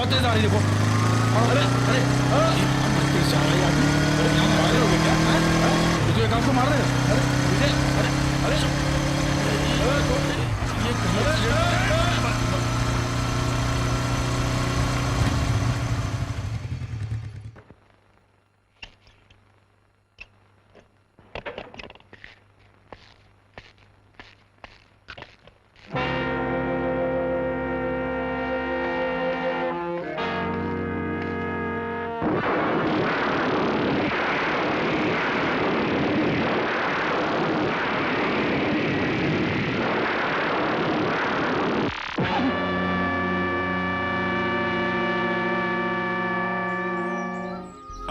बहुत तेज आ रही, देखो। अरे अरे तेज जा रही आदमी। अरे क्या मार रहे हो क्या? ये तो एक आपको मार रहे हैं। अरे विजय, अरे अरे ये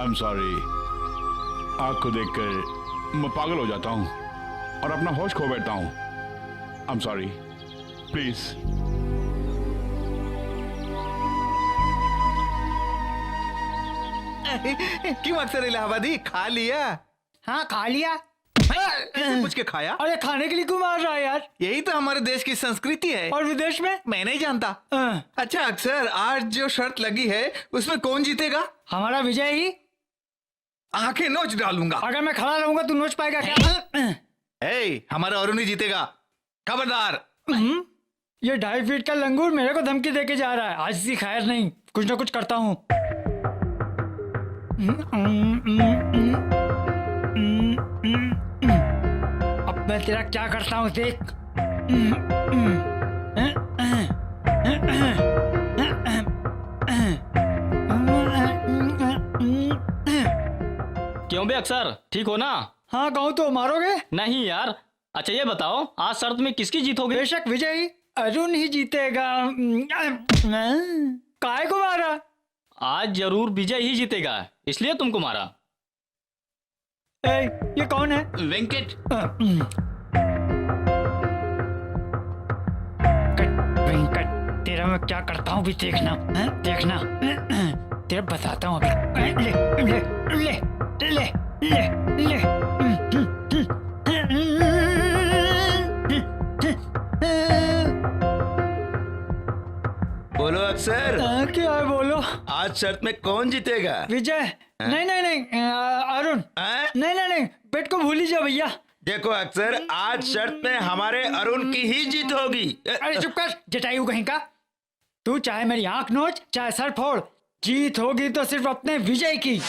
I'm sorry. आग को देखकर मैं पागल हो जाता हूँ और अपना होश खो बैठता हूँ। I'm sorry. Please. क्यों अक्सर इलाहाबादी खा लिया? हाँ खा लिया। पूछ के खाया? अरे खाने के लिए क्यों मार रहा है यार? यही तो हमारे देश की संस्कृति है। और विदेश में? मैं नहीं जानता। हाँ। अच्छा अक्सर, आज जो शर्त लगी है उसमें कौन जीतेगा? हमारा विजय ही। आंखें नोच डालूंगा। अगर मैं खड़ा रहूंगा तो नोच पाएगा क्या? ए, हमारा अरुण ही जीतेगा, खबरदार। ये 2.5 फीट का लंगूर मेरे को धमकी देके जा रहा है। आज सी खैर नहीं, कुछ ना कुछ करता हूँ। अब मैं तेरा क्या करता हूँ देख। क्यों बे अक्सर, ठीक हो ना? हाँ कहूँ तो मारोगे? नहीं यार। अच्छा ये बताओ, आज शर्त में किसकी जीत होगी? बेशक विजय ही, अरुण ही जीतेगा। काहे को मारा? आज जरूर विजय ही जीतेगा, इसलिए तुमको मारा। ए, ये कौन है? वेंकट। वेंकट, तेरा मैं क्या करता हूँ भी देखना। देखना तेरा बताता हूँ अभी। ले ले ले ले ले ले। बोलो अक्सर, क्या है बोलो? आज शर्त में कौन जीतेगा? विजय। नहीं नहीं नहीं, अरुण। नहीं नहीं नहीं, बेट को भूल ही जा भैया। देखो अक्सर, आज शर्त में हमारे अरुण की ही जीत होगी। अरे चुप कर, जटायु कहीं का। तू चाहे मेरी आंख नोच, चाहे सर फोड़, जीत होगी तो सिर्फ अपने विजय की।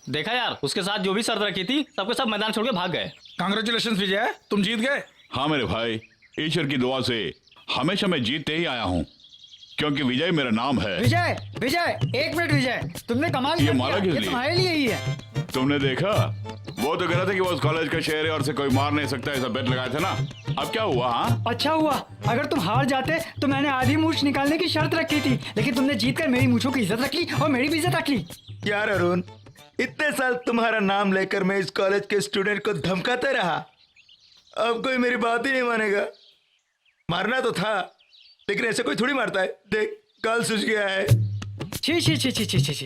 देखा यार, उसके साथ जो भी शर्त रखी थी सबके सब मैदान छोड़ के भाग गए। कांग्रेचुलेशन विजय, तुम जीत गए। हाँ मेरे भाई, ईश्वर की दुआ से हमेशा मैं जीतते ही आया हूँ, क्योंकि विजय मेरा नाम है। विजय विजय, एक मिनट विजय, तुमने कमाल ये कर मारा दिया। किस ये लिए? तुम्हारे लिए ही है। तुमने देखा, वो तो कह रहा था कि वो उस कॉलेज का शेर है और से कोई मार नहीं सकता, ऐसा बेट लगाया था ना। अब क्या हुआ? हाँ अच्छा हुआ, अगर तुम हार जाते तो मैंने आधी मूछ निकालने की शर्त रखी थी, लेकिन तुमने जीतकर मेरी मूछों की इज्जत रख ली और मेरी भी इज्जत रख ली। यार अरुण, इतने साल तुम्हारा नाम लेकर मैं इस कॉलेज के स्टूडेंट को धमकाता रहा, अब कोई मेरी बात ही नहीं मानेगा। मारना तो था, लेकिन ऐसे कोई थोड़ी मारता है। देख गाल सूज गया है। छी छी छी छी छी छी छी।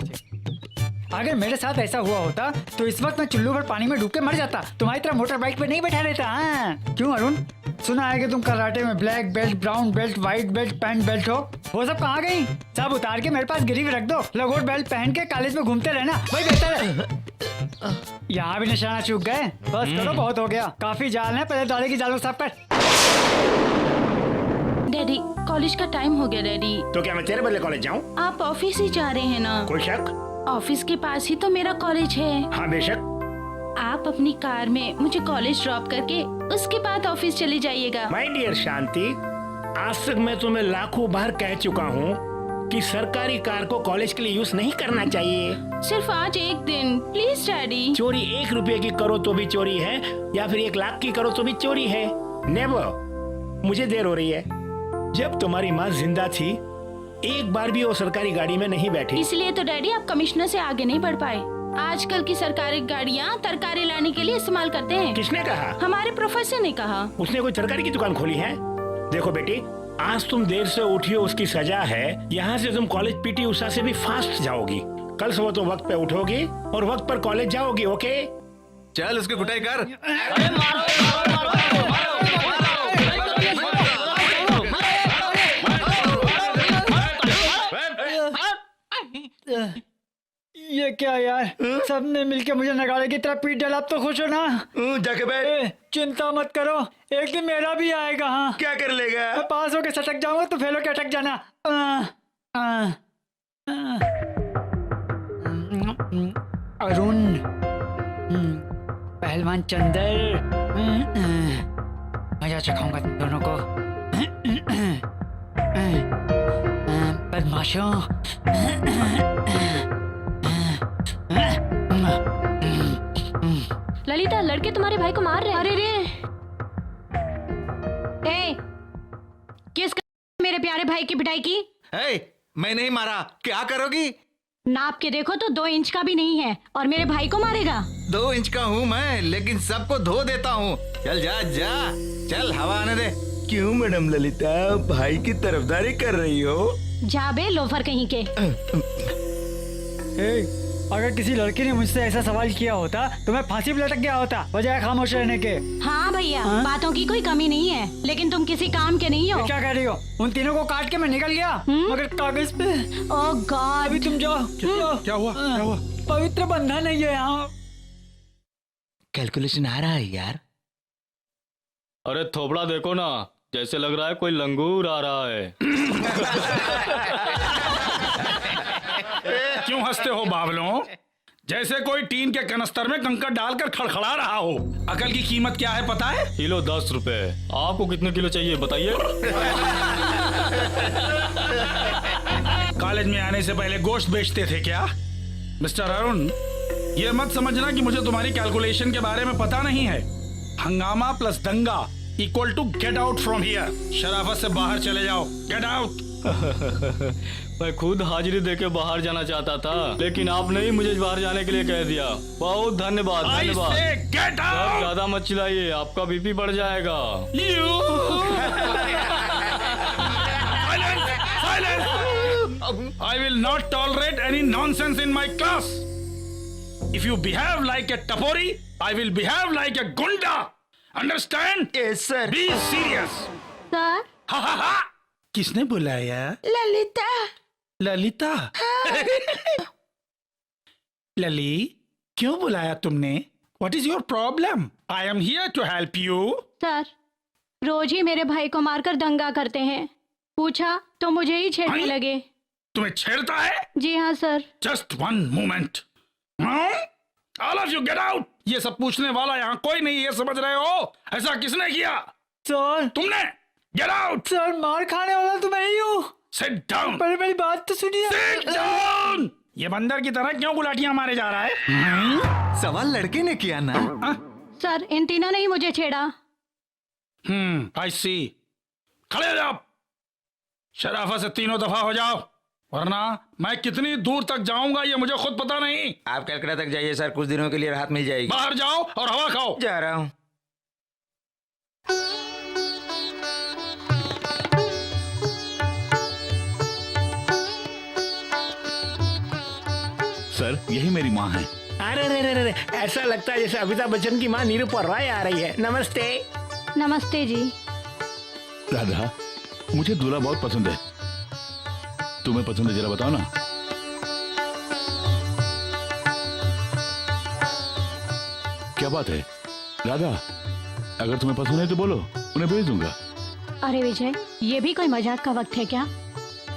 अगर मेरे साथ ऐसा हुआ होता तो इस वक्त मैं चुल्लू भर पानी में डूब के मर जाता। तुम्हारी तरह मोटर बाइक पे नहीं बैठा रहता। हाँ क्यों अरुण, सुना है कि तुम कराटे में black belt, brown belt, white belt, pant belt हो। वो सब कहाँ गई? सब उतार के मेरे पास गिरवी रख दो। लगोट बेल्ट पहन के कॉलेज में घूमते रहना, वही बेहतर है। यहाँ भी निशाना चूक गए। बस करो, बहुत हो गया। काफी जाल है, पहले दाढ़ी की जालों साफ कर। डैडी कॉलेज का टाइम हो गया। डैडी तो क्या मैं तेरे बदले कॉलेज जाऊँ? आप ऑफिस ही जा रहे हैं ना? कोई शक? ऑफिस के पास ही तो मेरा कॉलेज है। हाँ बेशक। आप अपनी कार में मुझे कॉलेज ड्रॉप करके उसके बाद ऑफिस चले जाइएगा। माय डियर शांति, आज तक मैं तुम्हें लाखों बार कह चुका हूँ कि सरकारी कार को कॉलेज के लिए यूज नहीं करना चाहिए। सिर्फ आज एक दिन प्लीज डैडी। चोरी 1 रुपए की करो तो भी चोरी है, या फिर 1 लाख की करो तो भी चोरी है। नेवर। मुझे देर हो रही है। जब तुम्हारी माँ जिंदा थी एक बार भी वो सरकारी गाड़ी में नहीं बैठी। इसलिए तो डैडी आप कमिश्नर से आगे नहीं बढ़ पाए। आजकल की सरकारी गाड़ियाँ तरकारी लाने के लिए इस्तेमाल करते हैं। किसने कहा? हमारे प्रोफेसर ने कहा। उसने कोई तरकारी की दुकान खोली है? देखो बेटी, आज तुम देर से उठी हो उसकी सजा है। यहाँ से तुम कॉलेज पीटी उषा से भी फास्ट जाओगी। कल सुबह तुम वक्त पे उठोगी और वक्त पर कॉलेज जाओगी। ओके? चल उसकी कुटाई कर। ये क्या यार, सबने मिलके मुझे नगाड़े की तरह पीट डाला। अब तो खुश हो ना? जाके बैठ। चिंता मत करो, एक दिन मेरा भी आएगा। हाँ क्या कर लेगा? मैं पास होके सटक जाऊंगा तो फेल होके अटक जाना। अरुण, पहलवान चंदर, मजा चखाऊंगा तुम दोनों को। बदमाशों। ललिता, लड़के तुम्हारे भाई को मार रहे हैं। अरे रे, किस मेरे प्यारे भाई की पिटाई की? मैं नहीं मारा। क्या करोगी? नाप के देखो तो 2 इंच का भी नहीं है और मेरे भाई को मारेगा। 2 इंच का हूँ मैं, लेकिन सबको धो देता हूँ। चल जा जा, चल हवा आने दे। क्यों मैडम ललिता, भाई की तरफदारी कर रही हो? जा बे लोफर कहीं के। अगर किसी लड़की ने मुझसे ऐसा सवाल किया होता तो मैं फांसी पे लटक गया होता, बजाय खामोश रहने के। हाँ भैया, बातों की कोई कमी नहीं है, लेकिन तुम किसी काम के नहीं हो। क्या कह रही हो? उन तीनों को काट के मैं निकल गया, मगर कागज पे। ओह गॉड। अभी तुम जाओ। क्या हुआ? क्या हुआ? पवित्र बंधन है ये यहाँ। कैलकुलेशन आ रहा है यार। अरे थोपड़ा देखो ना, जैसे लग रहा है कोई लंगूर आ रहा है। क्यों हंसते हो बावलों? जैसे कोई टीन के कनस्तर में कंकड़ डालकर खड़खड़ा रहा हो। अकल की कीमत क्या है पता है? किलो 10 रुपए। आपको कितने किलो चाहिए बताइए। कॉलेज में आने से पहले गोश्त बेचते थे क्या? मिस्टर अरुण, ये मत समझना कि मुझे तुम्हारी कैलकुलेशन के बारे में पता नहीं है। हंगामा प्लस दंगा equal to get out from here. शराफत से बाहर चले जाओ। Get out. मैं खुद हाजिरी देके बाहर जाना चाहता था, लेकिन आपने ही मुझे बाहर जाने के लिए कह दिया। बहुत धन्यवाद। धन्यवाद। Get out. ज्यादा मत चिल्लाइए, आपका बीपी बढ़ जाएगा। I will not tolerate any nonsense in my class. If you behave like a tapori, I will behave like a gunda. Understand? Yes sir. Be serious. Sir. Ha ha ha. किसने बुलाया? ललिता। ललिता। लली, क्यों बुलाया तुमने? What is your problem? I am here to help you. Sir, रोज ही मेरे भाई को मारकर दंगा करते हैं। पूछा तो मुझे ही छेड़ने लगे। तुम्हें छेड़ता है? जी हाँ sir. Just one moment. All of you get out. ये सब पूछने वाला यहाँ कोई नहीं है, समझ रहे हो? ऐसा किसने किया? सर। तुमने? Get out. सर, मार खाने वाला तो मैं ही हूँ। Sit down. पहले मेरी बात तो सुनिए। Sit down. ये बंदर की तरह क्यों गुलाटियां मारे जा रहा है? सवाल लड़के ने किया ना। सर, इन तीनों ने ही मुझे छेड़ा। I see. खड़े हो जाओ। शराफत से 3 दफा हो जाओ, वरना मैं कितनी दूर तक जाऊंगा ये मुझे खुद पता नहीं। आप कलकत्ता तक जाइए सर, कुछ दिनों के लिए राहत मिल जाएगी। बाहर जाओ और हवा खाओ। जा रहा हूँ। सर यही मेरी माँ है। अरे अरे अरे अरे, ऐसा लगता है जैसे अमिताभ बच्चन की माँ निरूपा रॉय आ रही है। नमस्ते। नमस्ते जी। राधा, मुझे दूल्हा बहुत पसंद है। तुम्हें पसंद है जरा बताओ ना। क्या बात है राधा, अगर तुम्हें पसंद है तो बोलो, उन्हें भेज दूंगा। अरे विजय, ये भी कोई मजाक का वक्त है क्या?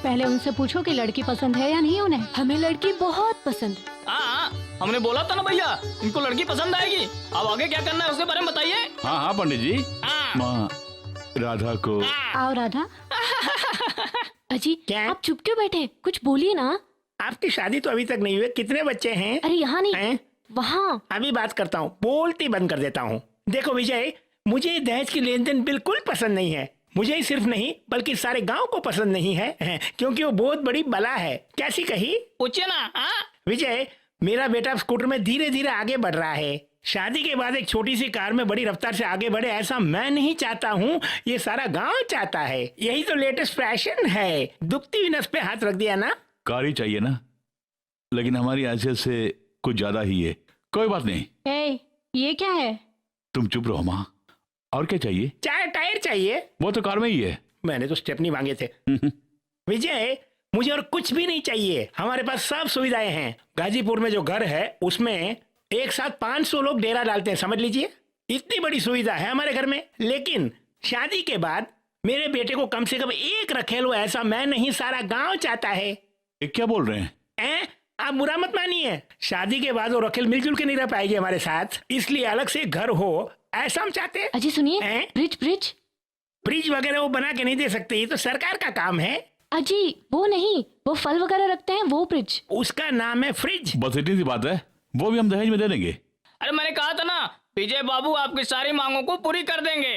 पहले उनसे पूछो कि लड़की पसंद है या नहीं उन्हें। हमें लड़की बहुत पसंद है। हाँ, हमने बोला था ना भैया, इनको लड़की पसंद आएगी। अब आगे क्या करना है उसके बारे में बताइए। हाँ हाँ पंडित जी। हाँ। माँ, राधा को आओ राधा। अजी, क्या? आप चुप क्यों बैठे? कुछ बोलिए ना। आपकी शादी तो अभी तक नहीं हुई। कितने बच्चे हैं? अरे यहाँ नहीं, हैं? वहाँ। अभी बात करता हूँ, बोलती बंद कर देता हूँ। देखो विजय, मुझे दहेज की लेन देन बिल्कुल पसंद नहीं है। मुझे ही सिर्फ नहीं बल्कि सारे गांव को पसंद नहीं है, क्योंकि वो बहुत बड़ी बला है। कैसी कही? पूछिए ना। हाँ? विजय, मेरा बेटा स्कूटर में धीरे धीरे आगे बढ़ रहा है। शादी के बाद एक छोटी सी कार में बड़ी रफ्तार से आगे बढ़े, ऐसा मैं नहीं चाहता हूँ, ये सारा गांव चाहता है। यही तो लेटेस्ट फैशन है। दुखती हुई नस पे हाथ रख दिया ना। कार ही चाहिए ना, लेकिन हमारी हैसियत से कुछ ज्यादा ही है। कोई बात नहीं, ए, ये क्या है? तुम चुप रहो माँ। और क्या चाहिए? चाहे टायर चाहिए। वो तो कार में ही है। मैंने तो स्टेपनी मांगे थे। विजय, मुझे और कुछ भी नहीं चाहिए। हमारे पास सब सुविधाएं हैं। गाजीपुर में जो घर है उसमें एक साथ 500 लोग डेरा डालते हैं, समझ लीजिए। इतनी बड़ी सुविधा है हमारे घर में। लेकिन शादी के बाद मेरे बेटे को कम से कम एक रखेल हो, ऐसा मैं नहीं, सारा गांव चाहता है। ये क्या बोल रहे हैं? आप बुरा मत मानिए। शादी के बाद वो रखेल मिलजुल के नहीं रह पाएगी हमारे साथ, इसलिए अलग से घर हो, ऐसा हम चाहते हैं। अजी सुनिए, हैं? Bridge bridge. ब्रिज वगैरह वो बना के नहीं दे सकते, ये तो सरकार का काम है। अजी वो नहीं, वो फल वगैरह रखते हैं वो ब्रिज। उसका नाम है फ्रिज। बस इतनी सी बात है, वो भी हम दहेज में दे देंगे। अरे मैंने कहा था ना, विजय बाबू आपकी सारी मांगों को पूरी कर देंगे।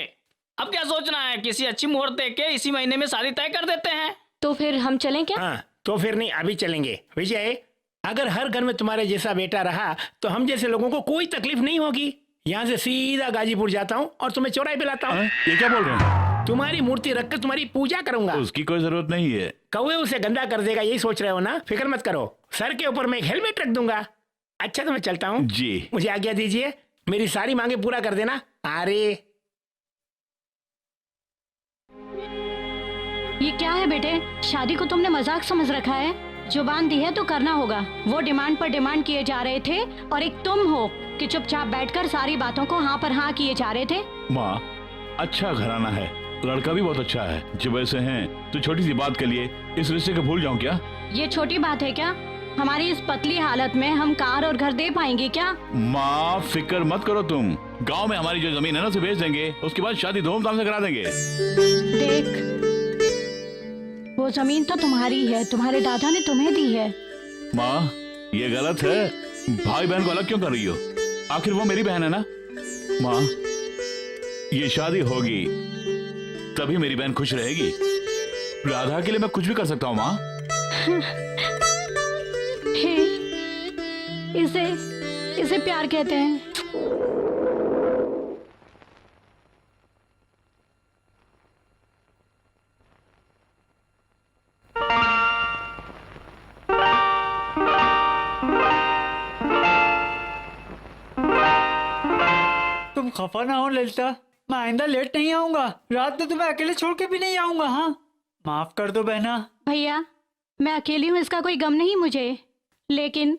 अब क्या सोचना है, किसी अच्छी मुहूर्त देख के इसी महीने में शादी तय कर देते हैं। तो फिर हम चलें क्या? हाँ, तो फिर नहीं, अभी चलेंगे। विजय, अगर हर घर में तुम्हारे जैसा बेटा रहा तो हम जैसे लोगों को कोई तकलीफ नहीं होगी। यहाँ से सीधा गाजीपुर जाता हूँ और तुम्हें चौराहे पे लाता हूँ। ये क्या बोल रहे हैं? तुम्हारी मूर्ति रखकर तुम्हारी पूजा करूंगा। उसकी कोई जरूरत नहीं है। कौवे उसे गंदा कर देगा, यही सोच रहे हो ना? फिक्र मत करो, सर के ऊपर मैं एक हेलमेट रख दूंगा। अच्छा तो मैं चलता हूँ जी। मुझे आज्ञा दीजिए, मेरी सारी मांगे पूरा कर देना। अरे ये क्या है बेटे? शादी को तुमने मजाक समझ रखा है? जुबान दी है तो करना होगा। वो डिमांड पर डिमांड किए जा रहे थे और एक तुम हो कि चुपचाप बैठकर सारी बातों को हाँ पर हाँ किए जा रहे थे। माँ, अच्छा घराना है, लड़का भी बहुत अच्छा है। जब ऐसे हैं तो छोटी सी बात के लिए इस रिश्ते को भूल जाऊं क्या? ये छोटी बात है क्या? हमारी इस पतली हालत में हम कार और घर दे पाएंगे क्या? माँ फिक्र मत करो तुम। गांव में हमारी जो जमीन है ना उसे बेच देंगे, उसके बाद शादी धूमधाम से करा देंगे। देख, वो जमीन तो तुम्हारी है, तुम्हारे दादा ने तुम्हें दी है। माँ ये गलत है, भाई बहन को अलग क्यों कर रही हो? आखिर वो मेरी बहन है ना। माँ ये शादी होगी तभी मेरी बहन खुश रहेगी। राधा के लिए मैं कुछ भी कर सकता हूँ माँ। हे, इसे प्यार कहते हैं। तुम खफा ना हो ललिता, मैं आइंदा लेट नहीं आऊंगा। रात में तुम्हें अकेले छोड़ के भी नहीं आऊंगा। हाँ, माफ कर दो बहना। भैया, मैं अकेली हूँ इसका कोई गम नहीं मुझे, लेकिन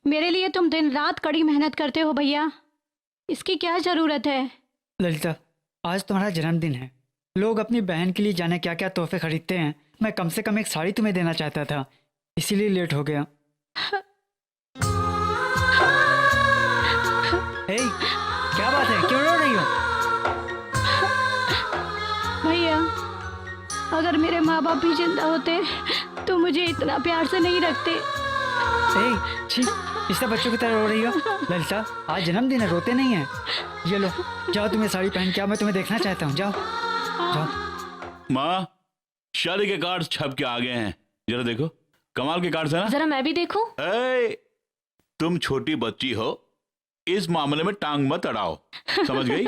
मेरे लिए तुम दिन रात कड़ी मेहनत करते हो भैया, इसकी क्या जरूरत है? ललिता, आज तुम्हारा जन्मदिन है। लोग अपनी बहन के लिए जाने क्या क्या तोहफे खरीदते हैं। मैं कम से कम एक साड़ी तुम्हें देना चाहता था, इसीलिए लेट हो गया। हे, क्या बात है, क्यों रो रही हो? भैया, अगर मेरे माँ बाप भी जिंदा होते तो मुझे इतना प्यार से नहीं रखते। हे, छी, इस तरह बच्चों की तरह रो रही हो। ललिता, आज जन्मदिन है, रोते नहीं है। ये लो, जाओ तुम्हें साड़ी पहन के आओ, मैं तुम्हें देखना चाहता हूँ। जाओ जाओ। माँ शादी के कार्ड छप के आ गए हैं, जरा देखो। कमाल के कार्ड है ना? जरा मैं भी देखूं। तुम छोटी बच्ची हो, इस मामले में टांग मत अड़ाओ, समझ गई?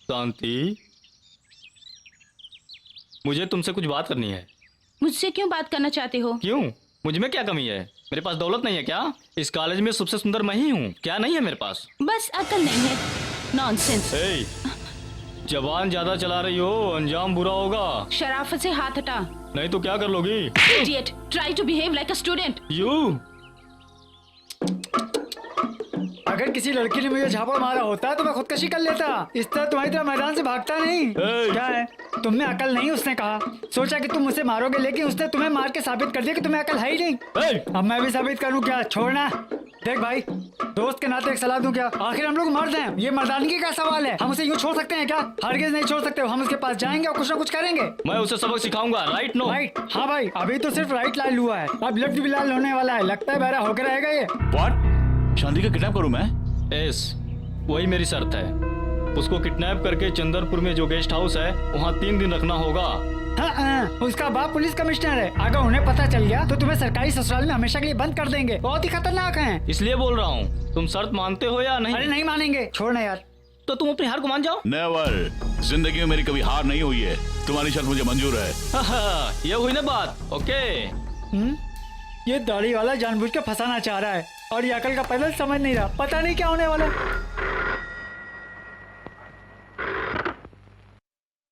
शांति, मुझे तुमसे कुछ बात करनी है। मुझसे क्यों बात करना चाहते हो? क्यों? मुझ में क्या कमी है? मेरे पास दौलत नहीं है क्या? इस कॉलेज में सबसे सुंदर मैं ही हूँ, क्या नहीं है मेरे पास? बस अकल नहीं है। नॉनसेंस। ए, जबान ज्यादा चला रही हो, अंजाम बुरा होगा। शराफत से हाथ हटा। नहीं तो क्या कर लोगी? Idiot, try to behave like a student. You अगर किसी लड़की ने मुझे झापड़ मारा होता तो मैं खुदकशी कर लेता। इस तरह तुम्हारी तरह मैदान से भागता नहीं। क्या है, तुम में अकल नहीं? उसने कहा, सोचा कि तुम मुझसे मारोगे, लेकिन उसने तुम्हें मार के साबित कर दिया कि तुम्हें अकल है ही नहीं। अब मैं भी साबित करूं क्या? छोड़ना। देख भाई, दोस्त के नाते एक सलाह दूं क्या? आखिर हम लोग मर्द हैं, ये मर्दानगी का सवाल है। हम उसे यूं छोड़ सकते हैं क्या? हरगिज नहीं छोड़ सकते। हम उसके पास जाएंगे और कुछ ना कुछ करेंगे। मैं उसे सबक सिखाऊंगा। Right no? राइट। हाँ भाई, अभी तो सिर्फ राइट लाल हुआ है, अब लेफ्ट भी लाल होने वाला है। लगता है बहरा होकर रहेगा ये। व्हाट? शांति का किडनैप करूं मैं? एस, वही मेरी शर्त है। उसको किडनैप करके चंदरपुर में जो गेस्ट हाउस है वहाँ 3 दिन रखना होगा। हाँ, उसका बाप पुलिस कमिश्नर है। अगर उन्हें पता चल गया तो तुम्हें सरकारी ससुराल में हमेशा के लिए बंद कर देंगे। बहुत ही खतरनाक है। इसलिए बोल रहा हूँ, तुम शर्त मानते हो या नहीं? अरे नहीं मानेंगे, छोड़ना यार। तो तुम अपनी हार को मान जाओ। नेवर। जिंदगी में मेरी कभी हार नहीं हुई है। तुम्हारी शर्त मुझे मंजूर है। ये हुई ना बात। ओके। ये दाढ़ी वाला जानबूझ के फंसाना चाह रहा है और ये अकल का पैदल समझ नहीं रहा। पता नहीं क्या होने वाला।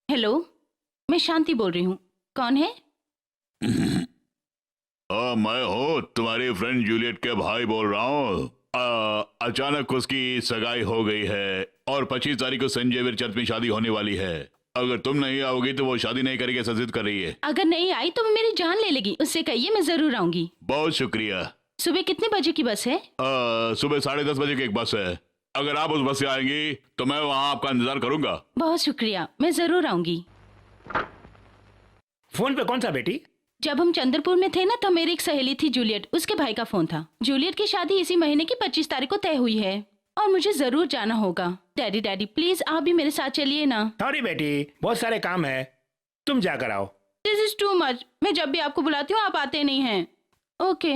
हेलो, मैं शांति बोल रही हूँ। कौन है? मैं हूँ तुम्हारी फ्रेंड जूलियट के भाई बोल रहा हूँ। अचानक उसकी सगाई हो गई है और 25 तारीख को सेंट जेवियर चर्च में शादी होने वाली है। अगर तुम नहीं आओगी तो वो शादी नहीं करेगी, ऐसा जिद कर रही है। अगर नहीं आई तो वो मेरी जान ले लेगी। उससे कहिए मैं जरूर आऊंगी। बहुत शुक्रिया। सुबह कितने बजे की बस है? सुबह 10:30 बजे की एक बस है। अगर आप उस बस से आएंगी तो मैं वहाँ आपका इंतजार करूंगा। बहुत शुक्रिया, मैं जरूर आऊंगी। फोन पे कौन सा बेटी? जब हम चंद्रपुर में थे ना, तो मेरी एक सहेली थी जूलियट, उसके भाई का फोन था। जूलियट की शादी इसी महीने की 25 तारीख को तय हुई है और मुझे जरूर जाना होगा। डैडी प्लीज आप भी मेरे साथ चलिए ना। सॉरी बेटी, बहुत सारे काम है, तुम जाकर आओ। This is too much. मैं जब भी आपको बुलाती हूँ आप आते नहीं हैं। ओके।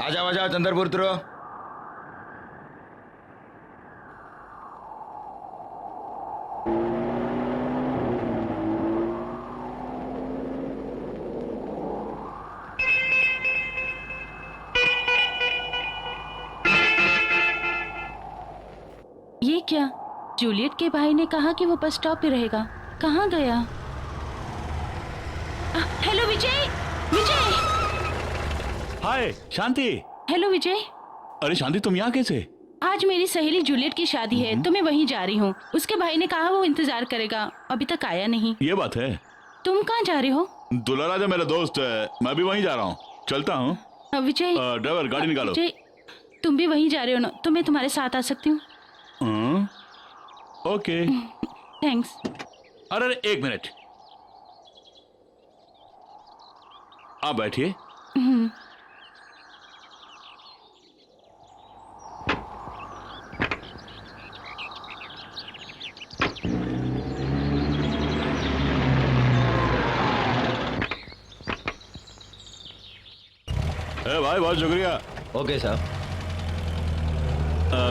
आ जाओ चंद्रपुर उतरो। ये क्या? जूलियट के भाई ने कहा कि वो बस स्टॉप पे रहेगा। कहाँ गया? हेलो विजय। विजय। हाय शांति। हेलो विजय। अरे शांति, तुम यहाँ कैसे? आज मेरी सहेली जूलियट की शादी है तो मैं वहीं जा रही हूँ। उसके भाई ने कहा वो इंतजार करेगा, अभी तक आया नहीं। ये बात है। तुम कहाँ जा रहे हो? दुल्हा राजा मेरा दोस्त है, मैं भी वहीं जा रहा हूँ। चलता हूँ। विजय। ड्राइवर गाड़ी निकालो। विजय, तुम भी वहीं जा रहे हो ना, तो मैं तुम्हारे साथ आ सकती हूँ? ओके। थैंक्स। अरे एक मिनट, आप बैठिए। भाई बहुत शुक्रिया। ओके साहब।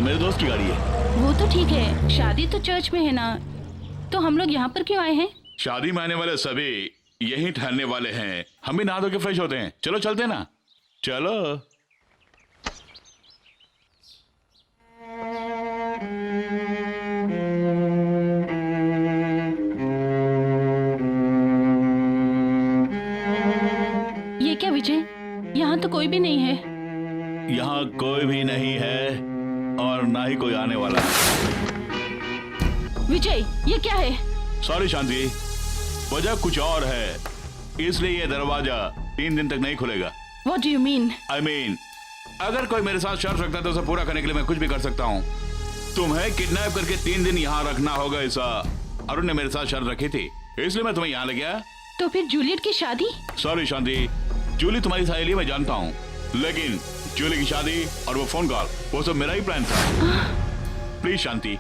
मेरे दोस्त की गाड़ी है। वो तो ठीक है, शादी तो चर्च में है ना, तो हम लोग यहाँ पर क्यों आए हैं? शादी में आने वाले सभी यहीं ठहरने वाले हैं। हम भी नहा धो के फ्रेश होते हैं। चलो चलते हैं ना। चलो। ये क्या विजय, यहाँ तो कोई भी नहीं है। यहाँ कोई भी नहीं है और ना ही कोई आने वाला है। विजय, ये क्या है? सॉरी शांति, वजह कुछ और है, इसलिए ये दरवाजा 3 दिन तक नहीं खुलेगा। What do you mean? I mean, अगर कोई मेरे साथ शर्त रखता है तो उसे पूरा करने के लिए मैं कुछ भी कर सकता हूँ। तुम्हें किडनैप करके 3 दिन यहाँ रखना होगा, ऐसा अरुण ने मेरे साथ शर्त रखी थी, इसलिए मैं तुम्हें यहाँ ले गया। तो फिर जूलियट की शादी? सॉरी शांति, जूली तुम्हारी सहेली मैं जानता हूँ, लेकिन जूली की शादी और वो फोन कॉल, वो सब मेरा ही प्लान था। प्लीज शांति,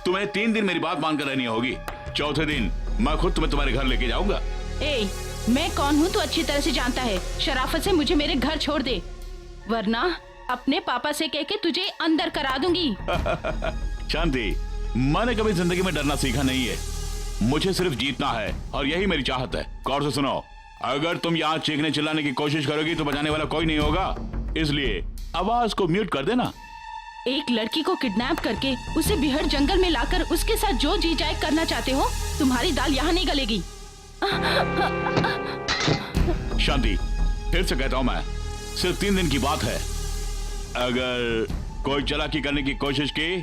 तुम्हें 3 दिन मेरी बात मानकर रहनी होगी। चौथे दिन मैं खुद तुम्हारे घर लेके जाऊंगा। ए, मैं कौन हूँ तो अच्छी तरह से जानता है। शराफत से मुझे मेरे घर छोड़ दे, वरना अपने पापा से कह के तुझे अंदर करा दूंगी। शांति, मैंने कभी जिंदगी में डरना सीखा नहीं है, मुझे सिर्फ जीतना है और यही मेरी चाहत है। गौर से सुनो, अगर तुम यहाँ चीखने चिल्लाने की कोशिश करोगी तो बचाने वाला कोई नहीं होगा, इसलिए आवाज को म्यूट कर देना। एक लड़की को किडनैप करके उसे बिहड़ जंगल में लाकर उसके साथ जो जी जाए करना चाहते हो, तुम्हारी दाल यहाँ नहीं गलेगी। शांति, फिर से कहता हूँ मैं, सिर्फ 3 दिन की बात है। अगर कोई चालाकी करने की कोशिश की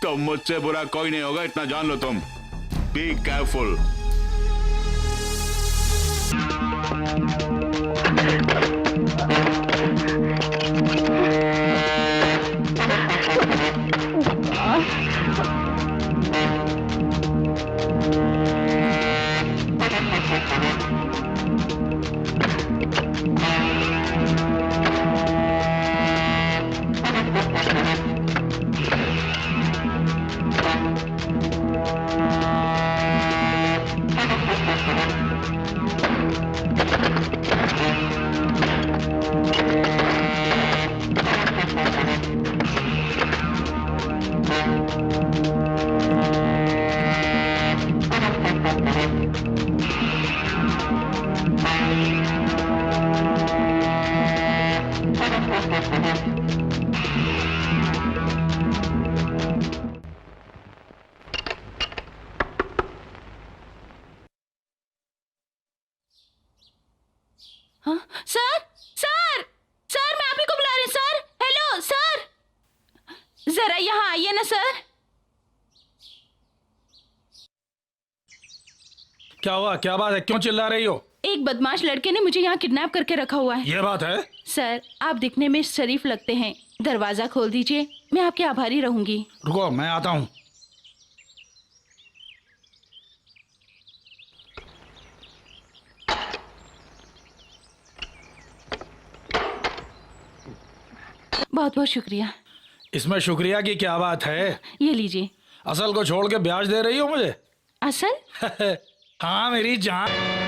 तो मुझसे बुरा कोई नहीं होगा, इतना जान लो तुम। Be careful. हाँ? सर सर सर, मैं आप ही को बुला रही हूँ सर। हेलो सर, जरा यहाँ आइए ना सर। क्या हुआ? क्या बात है? क्यों चिल्ला रही हो? एक बदमाश लड़के ने मुझे यहाँ किडनैप करके रखा हुआ है। ये बात है? सर, आप दिखने में शरीफ लगते हैं, दरवाजा खोल दीजिए, मैं आपके आभारी रहूंगी। रुको, मैं आता हूँ। बहुत बहुत शुक्रिया। इसमें शुक्रिया की क्या बात है? ये लीजिए। असल को छोड़ के ब्याज दे रही हो मुझे? असल? हाँ मेरी जान।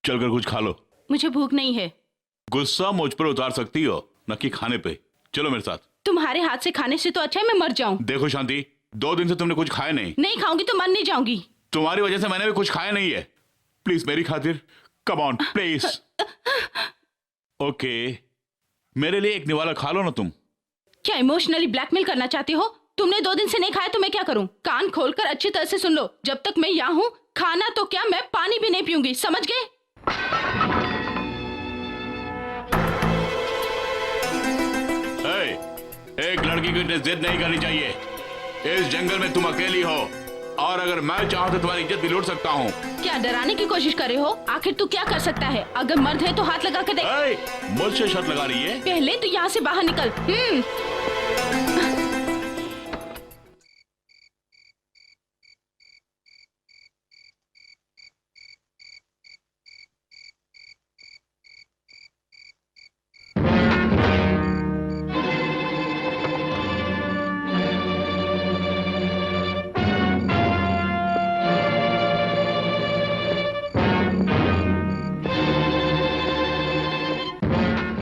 चलकर कुछ खा लो। मुझे भूख नहीं है। गुस्सा मुझ पर उतार सकती हो, न कि खाने पे। चलो मेरे साथ। तुम्हारे हाथ से खाने से तो अच्छा है मैं मर जाऊं। देखो शांति, 2 दिन से तुमने कुछ खाया नहीं। नहीं खाऊंगी तो मर नहीं जाऊंगी। तुम्हारी वजह से मैंने भी कुछ खाया नहीं है। प्लीज मेरी खातिर, कम ऑन प्लीज। ओके, मेरे लिए एक निवाला खा लो ना तुम। क्या इमोशनली ब्लैकमेल करना चाहती हो? तुमने 2 दिन से नहीं खाया तो मैं क्या करूं? कान खोलकर अच्छी तरह से सुन लो, जब तक मैं यहाँ हूँ, खाना तो क्या, मैं पानी भी नहीं पीऊंगी, समझ गए? एक लड़की को इतनी जिद नहीं करनी चाहिए। इस जंगल में तुम अकेली हो, और अगर मैं चाहूं तो तुम्हारी इज्जत भी लूट सकता हूँ। क्या डराने की कोशिश कर रहे हो? आखिर तू क्या कर सकता है? अगर मर्द है तो हाथ लगा के देख। मुझसे शर्त लगा रही है? पहले तो यहाँ से बाहर निकल।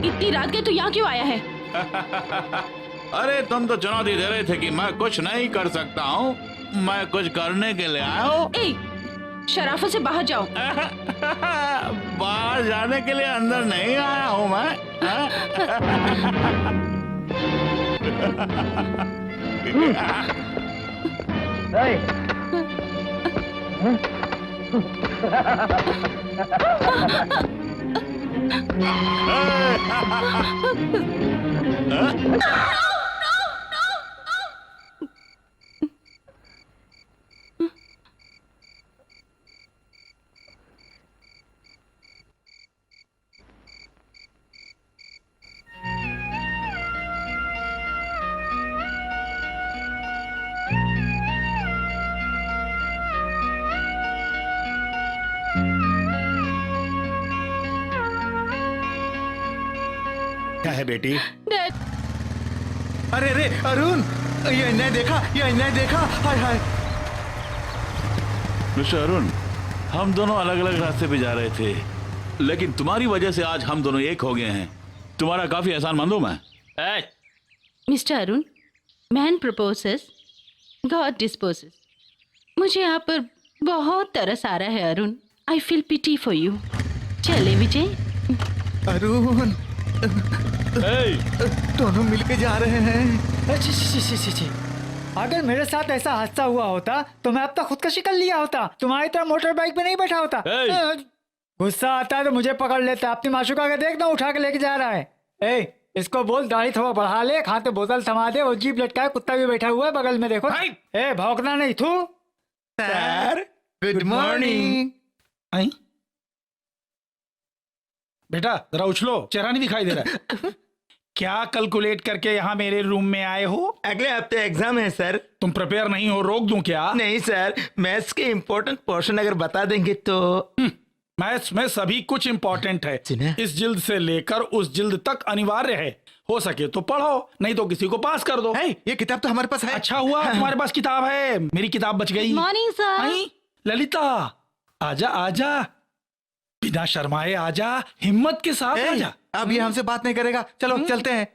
इतनी रात के तू यहाँ क्यों आया है? अरे तुम तो चुनौती दे रहे थे कि मैं कुछ नहीं कर सकता हूँ, मैं कुछ करने के लिए आया हूँ। शराफत से बाहर जाओ। बाहर जाने के लिए अंदर नहीं आया हूँ मैं। क्या है बेटी? डैड, अरे रे अरुण, ये अन्याय देखा, ये अन्याय देखा, हाय हाय। मिस्टर अरुण, हम दोनों अलग अलग रास्ते पे जा रहे थे, लेकिन तुम्हारी वजह से आज हम दोनों एक हो गए हैं। तुम्हारा काफी एहसान मंद हूं मैं। ए, mister Arun, man proposes, God disposes. मुझे आप पर बहुत तरस आ रहा है Arun. I feel pity for you. चले विजय। अरुण, दोनों मिलके जा रहे हैं। छी, छी, छी, छी, छी। अगर मेरे साथ ऐसा हादसा हुआ होता तो मैं अब तक खुदकशी कर लिया होता, तुम्हारी तरह मोटर बाइक पे नहीं बैठा होता। गुस्सा आता है तो मुझे पकड़ लेता। अपनी माशुका के देखना उठा के लेके जा रहा है। इसको बोल दाढ़ी थोड़ा बढ़ा ले, खाते बोतल थमा दे, वो जीप लटका है, कुत्ता भी बैठा हुआ है बगल में, देखो। भौंकना नहीं तू। Sir, good morning. आई बेटा जरा उछलो, चेहरा नहीं दिखाई दे रहा। क्या कैलकुलेट करके यहाँ मेरे रूम में आए हो? अगले हफ्ते एग्जाम है सर। तुम प्रिपेयर नहीं हो, रोक दूं क्या? नहीं सर, मैथ्स के इम्पोर्टेंट पोर्शन अगर बता देंगे तो। मैथ्स में सभी कुछ इम्पोर्टेंट है। सुना? इस जिल्द से लेकर उस जिल्द तक अनिवार्य है। हो सके तो पढ़ो, नहीं तो किसी को पास कर दो। ये किताब तो हमारे पास है। अच्छा हुआ तुम्हारे पास किताब है, मेरी किताब बच गई। Morning sir. आई ललिता, आजा आजा, बिना शर्माए आजा, हिम्मत के साथ आजा। अब ये हमसे बात नहीं करेगा, चलो चलते हैं।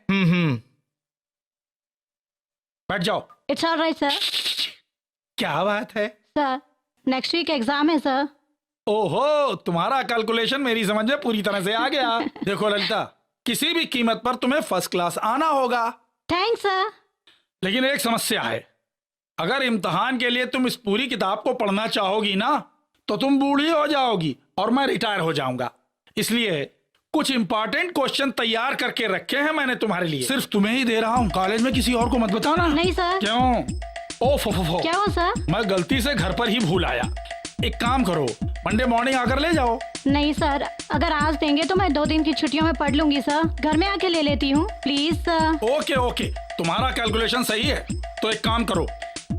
बैठ जाओ। It's alright sir. क्या बात है? सर, नेक्स्ट वीक एग्जाम है सर। ओहो, तुम्हारा कैलकुलेशन मेरी समझ में पूरी तरह से आ गया। देखो ललिता, किसी भी कीमत पर तुम्हें फर्स्ट क्लास आना होगा। Thanks sir. लेकिन एक समस्या है, अगर इम्तिहान के लिए तुम इस पूरी किताब को पढ़ना चाहोगी ना, तो तुम बूढ़ी हो जाओगी और मैं रिटायर हो जाऊंगा। इसलिए कुछ इंपॉर्टेंट क्वेश्चन तैयार करके रखे हैं मैंने तुम्हारे लिए। सिर्फ तुम्हें ही दे रहा हूँ, कॉलेज में किसी और को मत बताना। नहीं सर। क्यों? ओफो, क्या हो सर? मैं गलती से घर पर ही भूल आया। एक काम करो, मंडे मॉर्निंग आकर ले जाओ। नहीं सर, अगर आज देंगे तो मैं 2 दिन की छुट्टियों में पढ़ लूंगी सर। घर में आके ले लेती हूँ प्लीज सर। ओके, तुम्हारा कैलकुलेशन सही है, तो एक काम करो,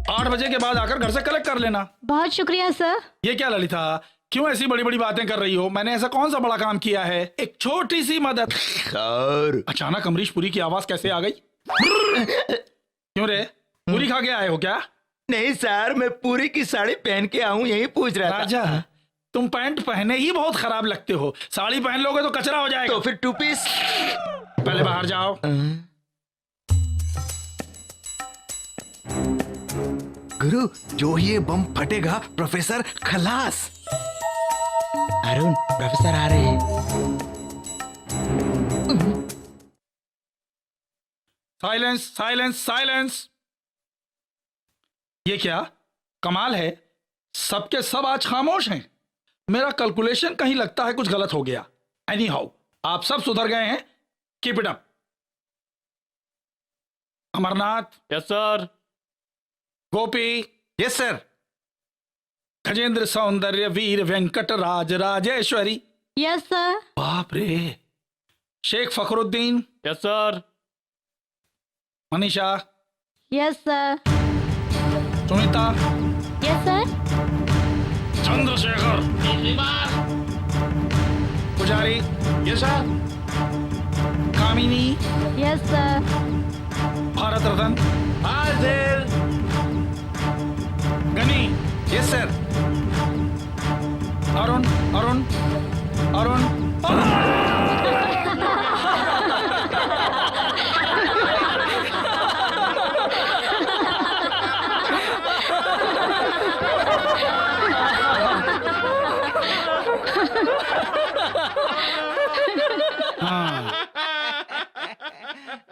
8 बजे के बाद आकर घर से कलेक्ट कर लेना। बहुत शुक्रिया सर। ये क्या ललिता, क्यों ऐसी बड़ी बड़ी बातें कर रही हो? मैंने ऐसा कौन सा बड़ा काम किया है? एक छोटी सी मदद। अचानक अमरीश पुरी की आवाज कैसे आ गई? क्यों रे, पूरी खा के आए हो क्या? नहीं सर, मैं पूरी की साड़ी पहन के आऊं, यही पूछ रहा था। राजा, तुम पैंट पहने ही बहुत खराब लगते हो, साड़ी पहन लोगे तो कचरा हो जाएगा। तो फिर 2 पीस। पहले बाहर जाओ। गुरु, जो ही ये बम फटेगा प्रोफेसर खलास। अरुण, प्रोफेसर आ रहे हैं। Silence silence silence. ये क्या कमाल है, सबके सब आज खामोश हैं। मेरा कैलकुलेशन कहीं लगता है कुछ गलत हो गया। एनी हाउ, आप सब सुधर गए हैं, keep it up. Amarnath. Yes sir. Gopi. Yes sir. Gajendra Soundarya Veer Venkat Raj Rajeshwari. Yes sir. बाप रे। Sheikh Fakhruddin. Yes sir. Manisha. Yes sir. Sunita. Yes sir. Chandrashekhar. Pujari. Yes sir. Kamini. Yes sir. Bharat Ratna. हाजिर। Gani. Yes sir. Arun Arun Arun.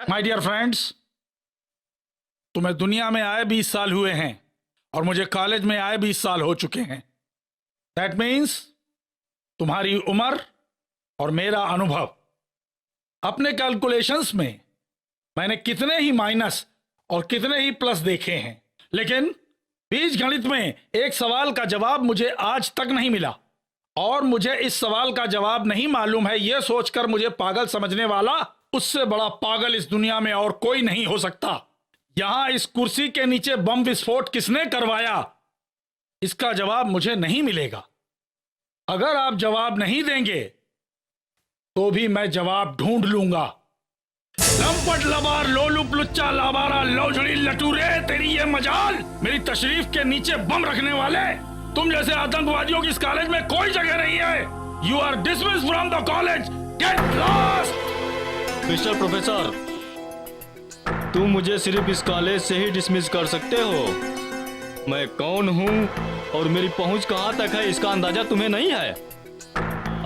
My dear friends, तुम्हें दुनिया में आए 20 साल हुए हैं और मुझे कॉलेज में आए 20 साल हो चुके हैं। दैट मीन्स तुम्हारी उम्र और मेरा अनुभव। अपने कैलकुलेशंस में मैंने कितने ही माइनस और कितने ही प्लस देखे हैं, लेकिन बीज गणित में एक सवाल का जवाब मुझे आज तक नहीं मिला, और मुझे इस सवाल का जवाब नहीं मालूम है यह सोचकर मुझे पागल समझने वाला उससे बड़ा पागल इस दुनिया में और कोई नहीं हो सकता। यहां इस कुर्सी के नीचे बम विस्फोट किसने करवाया, इसका जवाब मुझे नहीं मिलेगा। अगर आप जवाब नहीं देंगे तो भी मैं जवाब ढूंढ लूंगा। लंपट लबार लोलुप लुच्चा लाबारा लौझड़ी लटूरे, तेरी ये मजाल। मेरी तशरीफ के नीचे बम रखने वाले तुम जैसे आतंकवादियों की इस कॉलेज में कोई जगह नहीं है। You are dismissed from the college, get lost. Mister professor, तुम मुझे सिर्फ इस कॉलेज से ही डिसमिस कर सकते हो। मैं कौन हूँ और मेरी पहुँच कहाँ तक है इसका अंदाजा तुम्हें नहीं है।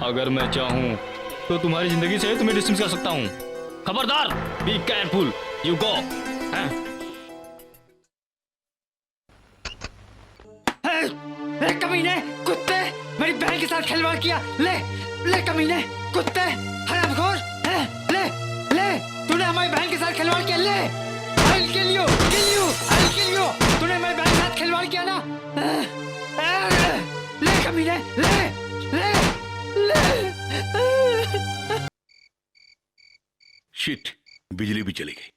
अगर मैं चाहूँ तो तुम्हारी जिंदगी से तुम्हें डिसमिस कर सकता हूँ। खबरदार, बी केयरफुल, यू गो। कमीने कुत्ते, मेरी बहन के साथ खिलवाड़ किया। ले ले कमीने कुत्ते, हरामखोर, ले ले, तूने हमारी बहन के साथ खिलवाड़ किया। ले, I'll kill you, I'll kill you। तूने हमारी बहन के साथ खिलवाड़ किया ना। ले कमीने, ले ले ले। शिट, बिजली भी चली गई।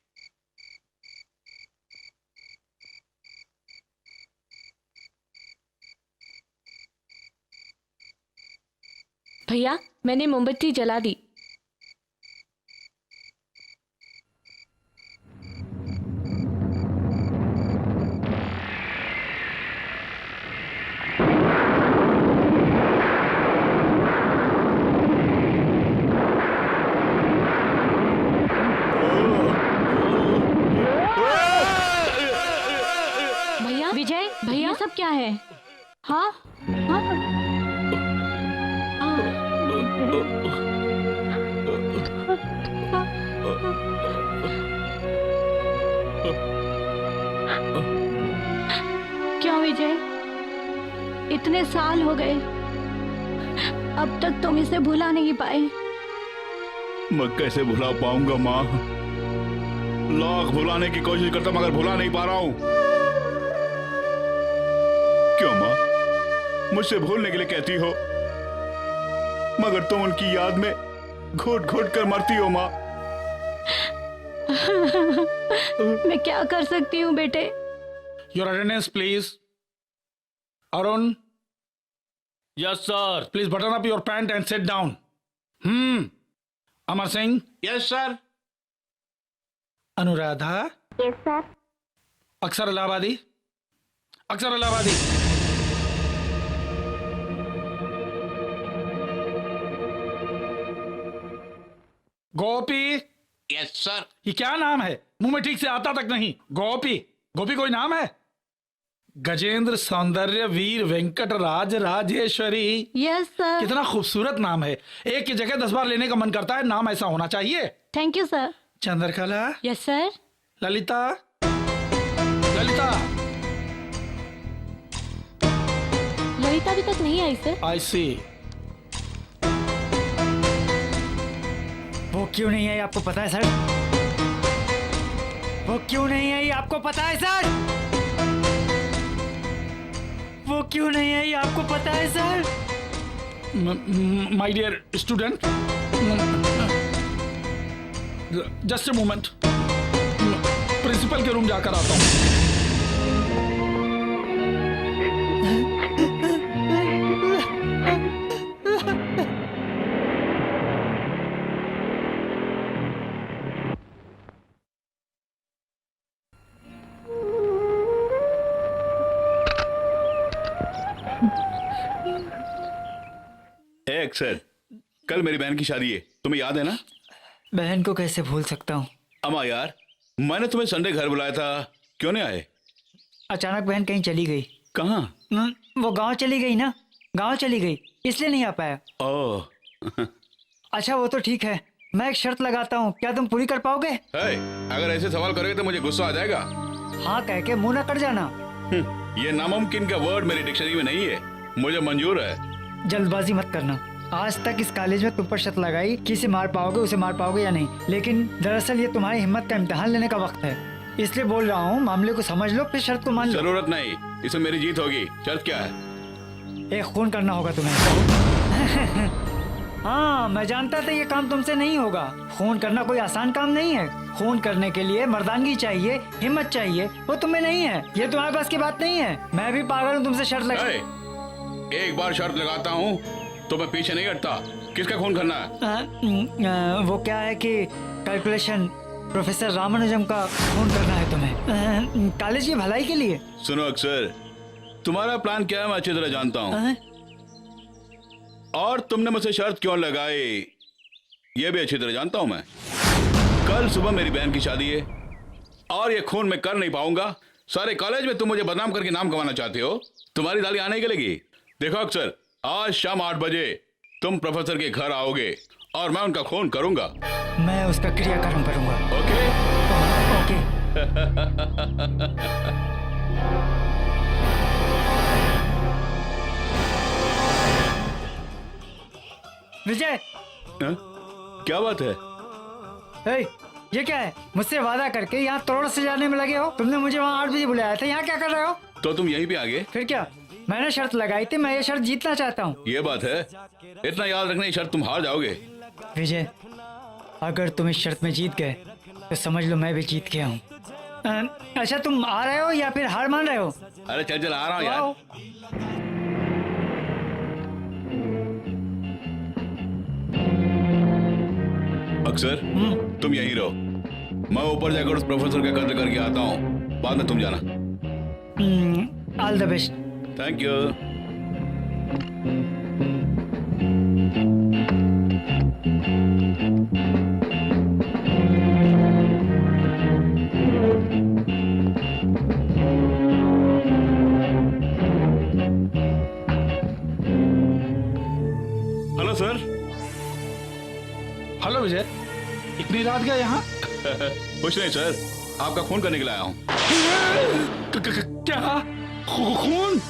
भैया, मैंने मोमबत्ती जला दी। भैया, विजय, भैया सब क्या है? हाँ हाँ क्यों विजय, इतने साल हो गए, अब तक तुम इसे भुला नहीं पाए। मैं कैसे भुला पाऊंगा माँ? लाख भुलाने की कोशिश करता मगर भुला नहीं पा रहा हूं। क्यों माँ, मुझसे भूलने के लिए कहती हो मगर तुम उनकी याद में घोट घोट कर मरती हो माँ। मैं क्या कर सकती हूँ बेटे? Your attendance please. Arun, yes sir. Please button up your pant and sit down. Amar Singh. Yes sir. Anuradha. Yes sir. अक्षर इलाहाबादी। अक्षर इलाहाबादी। गोपी। Yes sir. ये क्या नाम है? मुंह में ठीक से आता तक नहीं। गोपी, गोपी कोई नाम है? गजेंद्र सौंदर्य वीर वेंकट राज राजेश्वरी। Yes sir. कितना खूबसूरत नाम है। एक की जगह 10 बार लेने का मन करता है। नाम ऐसा होना चाहिए। Thank you sir. Chandrakala. Yes sir. Lalita. Lalita. Lalita अभी तक नहीं आई सर। आई सी। वो क्यों नहीं आई आपको पता है सर? वो क्यों नहीं आई आपको पता है सर? वो क्यों नहीं आई आपको पता है sir? My dear student, just a moment, principal के रूम जाकर आता हूँ। अक्षर, कल मेरी बहन की शादी है, तुम्हें याद है ना? बहन को कैसे भूल सकता हूँ? अम्मा यार, मैंने तुम्हें संडे घर बुलाया था, क्यों नहीं आए? अचानक बहन कहीं चली गई। कहाँ? वो गांव चली गई ना, गांव चली गई, इसलिए नहीं आ पाया। ओह। अच्छा वो तो ठीक है, मैं एक शर्त लगाता हूँ, क्या तुम पूरी कर पाओगे? अगर ऐसे सवाल करोगे तो मुझे गुस्सा आ जाएगा। हाँ कह के मुंह न कट जाना। ये नामुमकिन का वर्ड मेरी डिक्शनरी में नहीं है। मुझे मंजूर है। जल्दबाजी मत करना। आज तक इस कॉलेज में तुम पर शर्त लगाई कि इसे मार पाओगे, उसे मार पाओगे या नहीं, लेकिन दरअसल ये तुम्हारी हिम्मत का इम्तिहान लेने का वक्त है। इसलिए बोल रहा हूँ, मामले को समझ लो, फिर शर्त को मान लो। जरूरत नहीं, इसमें मेरी जीत होगी। शर्त क्या है? एक खून करना होगा तुम्हें। हाँ, मैं जानता था ये काम तुमसे नहीं होगा। खून करना कोई आसान काम नहीं है। खून करने के लिए मर्दानगी चाहिए, हिम्मत चाहिए, वो तुम्हें नहीं है। ये तुम्हारे पास की बात नहीं है। मैं भी पागल हूँ तुमसे शर्त लगा। एक बार शर्त लगाता हूँ तो मैं पीछे नहीं हटता। किसका खून करना है? वो क्या है कि कैलकुलेशन प्रोफेसर रामानुजम का खून करना है तुम्हें, कॉलेज की भलाई के लिए। सुनो अक्सर, तुम्हारा प्लान क्या है मैं अच्छी तरह जानता हूँ, और तुमने मुझसे शर्त क्यों लगाई ये भी अच्छी तरह जानता हूँ मैं। कल सुबह मेरी बहन की शादी है और ये खून मैं कर नहीं पाऊंगा। सारे कॉलेज में तुम मुझे बदनाम करके नाम कमाना चाहते हो। तुम्हारी दाली आने के लगी। देखो अक्सर, आज शाम 8 बजे तुम प्रोफेसर के घर आओगे और मैं उनका खून करूंगा। मैं उसका क्रियाकर्म करूंगा। ओके? ओके। विजय, क्या बात है? हे, ये क्या है? मुझसे वादा करके यहाँ तोड़ से जाने में लगे हो। तुमने मुझे वहाँ 8 बजे बुलाया था, यहाँ क्या कर रहे हो? तो तुम यहीं पे आ गए? फिर क्या, मैंने शर्त लगाई थी, मैं ये शर्त जीतना चाहता हूँ। ये बात है? इतना याद रखना, ये शर्त तुम हार जाओगे। विजय, अगर तुम इस शर्त में जीत गए तो समझ लो मैं भी जीत गया हूँ। अच्छा, तुम आ रहे हो या फिर हार मान रहे हो? अरे चल चल, आ रहा हूँ यार। आओ। अक्सर, तुम यहीं रहो, मैं ऊपर जाकर उस प्रोफेसर का कत्ल करके आता हूँ। बाद में तुम जाना। All the best. Thank you. Hello sir. Hello Vijay, इतनी रात गया यहाँ? कुछ नहीं सर, आपका खून करने के लिए आया हूँ। क्या खून?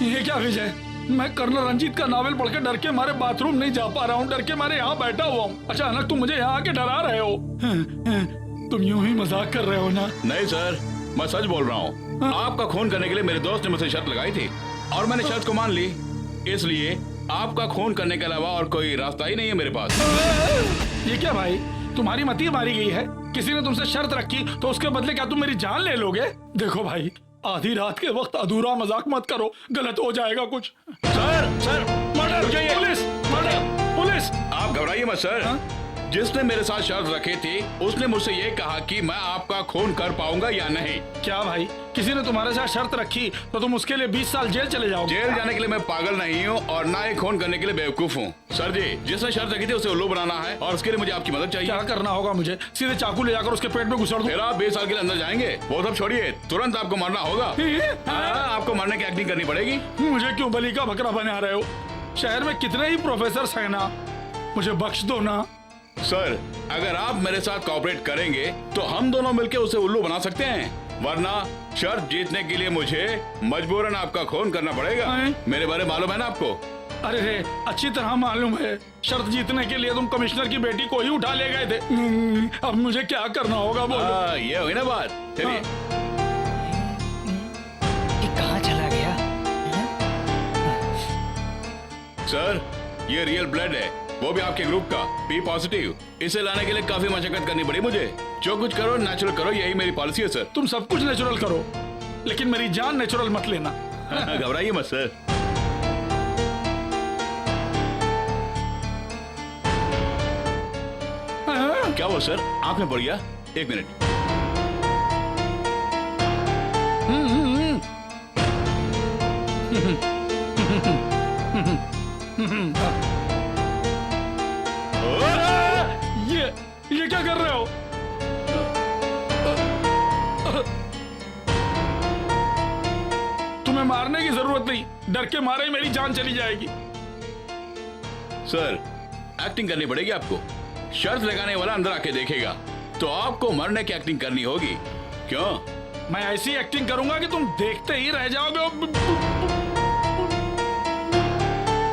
ये क्या विजय, मैं कर्नल रंजीत का नावल पढ़ के डर के मारे बाथरूम नहीं जा पा रहा हूँ, डर के मारे यहाँ बैठा हुआ हूँ। अचानक तुम मुझे यहाँ आके डरा रहे हो। तुम यूं ही मजाक कर रहे हो ना? नहीं सर, मैं सच बोल रहा हूँ। आपका खून करने के लिए मेरे दोस्त ने मुझसे शर्त लगाई थी और मैंने शर्त को मान ली। इसलिए आपका खून करने के अलावा और कोई रास्ता ही नहीं है मेरे पास। ये क्या भाई, तुम्हारी मती मारी गई है? किसी ने तुमसे शर्त रखी तो उसके बदले क्या तुम मेरी जान ले लोगे? देखो भाई, आधी रात के वक्त अधूरा मजाक मत करो, गलत हो जाएगा कुछ। Sir, murder! Police! Murder! Police! आप घबराइए मत सर। हाँ? जिसने मेरे साथ शर्त रखी थी उसने मुझसे ये कहा कि मैं आपका खून कर पाऊंगा या नहीं। क्या भाई, किसी ने तुम्हारे साथ शर्त रखी तो तुम उसके लिए 20 साल जेल चले जाओगे? जेल जाने के लिए मैं पागल नहीं हूँ और ना ही खून करने के लिए बेवकूफ हूँ। सर जी, जिसने शर्त रखी थी उसे उल्लू बनाना है और उसके लिए मुझे आपकी मदद चाहिए। क्या करना होगा मुझे? सीधे चाकू ले जाकर उसके पेट में घुसा दूं? फिर आप 20 साल के लिए अंदर जाएंगे। वो सब छोड़िए, तुरंत आपको मरना होगा। आपको मरने की एक्टिंग करनी पड़ेगी। मुझे क्यों बलि का बकरा बना रहे हो? शहर में कितने ही प्रोफेसर हैं ना, मुझे बख्श दो ना। सर, अगर आप मेरे साथ कोऑपरेट करेंगे तो हम दोनों मिलकर उसे उल्लू बना सकते हैं, वरना शर्त जीतने के लिए मुझे मजबूरन आपका खून करना पड़ेगा। मेरे बारे में मालूम है ना आपको? अरे रे, अच्छी तरह मालूम है। शर्त जीतने के लिए तुम कमिश्नर की बेटी को ही उठा ले गए थे। अब मुझे क्या करना होगा बोलो? ये हुई ना बात। चलिए। कहाँ चला गया? सर, ये रियल ब्लड है, वो भी आपके ग्रुप का, बी पॉजिटिव। इसे लाने के लिए काफी मशक्कत करनी पड़ी मुझे। जो कुछ करो नेचुरल करो, यही मेरी पॉलिसी है सर। तुम सब कुछ नेचुरल करो, लेकिन मेरी जान नेचुरल मत लेना। घबराइए मत सर। क्या हुआ सर, आंख में पड़ गया? एक मिनट। ये क्या कर रहे हो? तुम्हें मारने की जरूरत नहीं, डर के मारे ही मेरी जान चली जाएगी। सर, एक्टिंग करनी पड़ेगी आपको। शर्त लगाने वाला अंदर आके देखेगा तो आपको मरने की एक्टिंग करनी होगी। क्यों? मैं ऐसी एक्टिंग करूंगा कि तुम देखते ही रह जाओगे।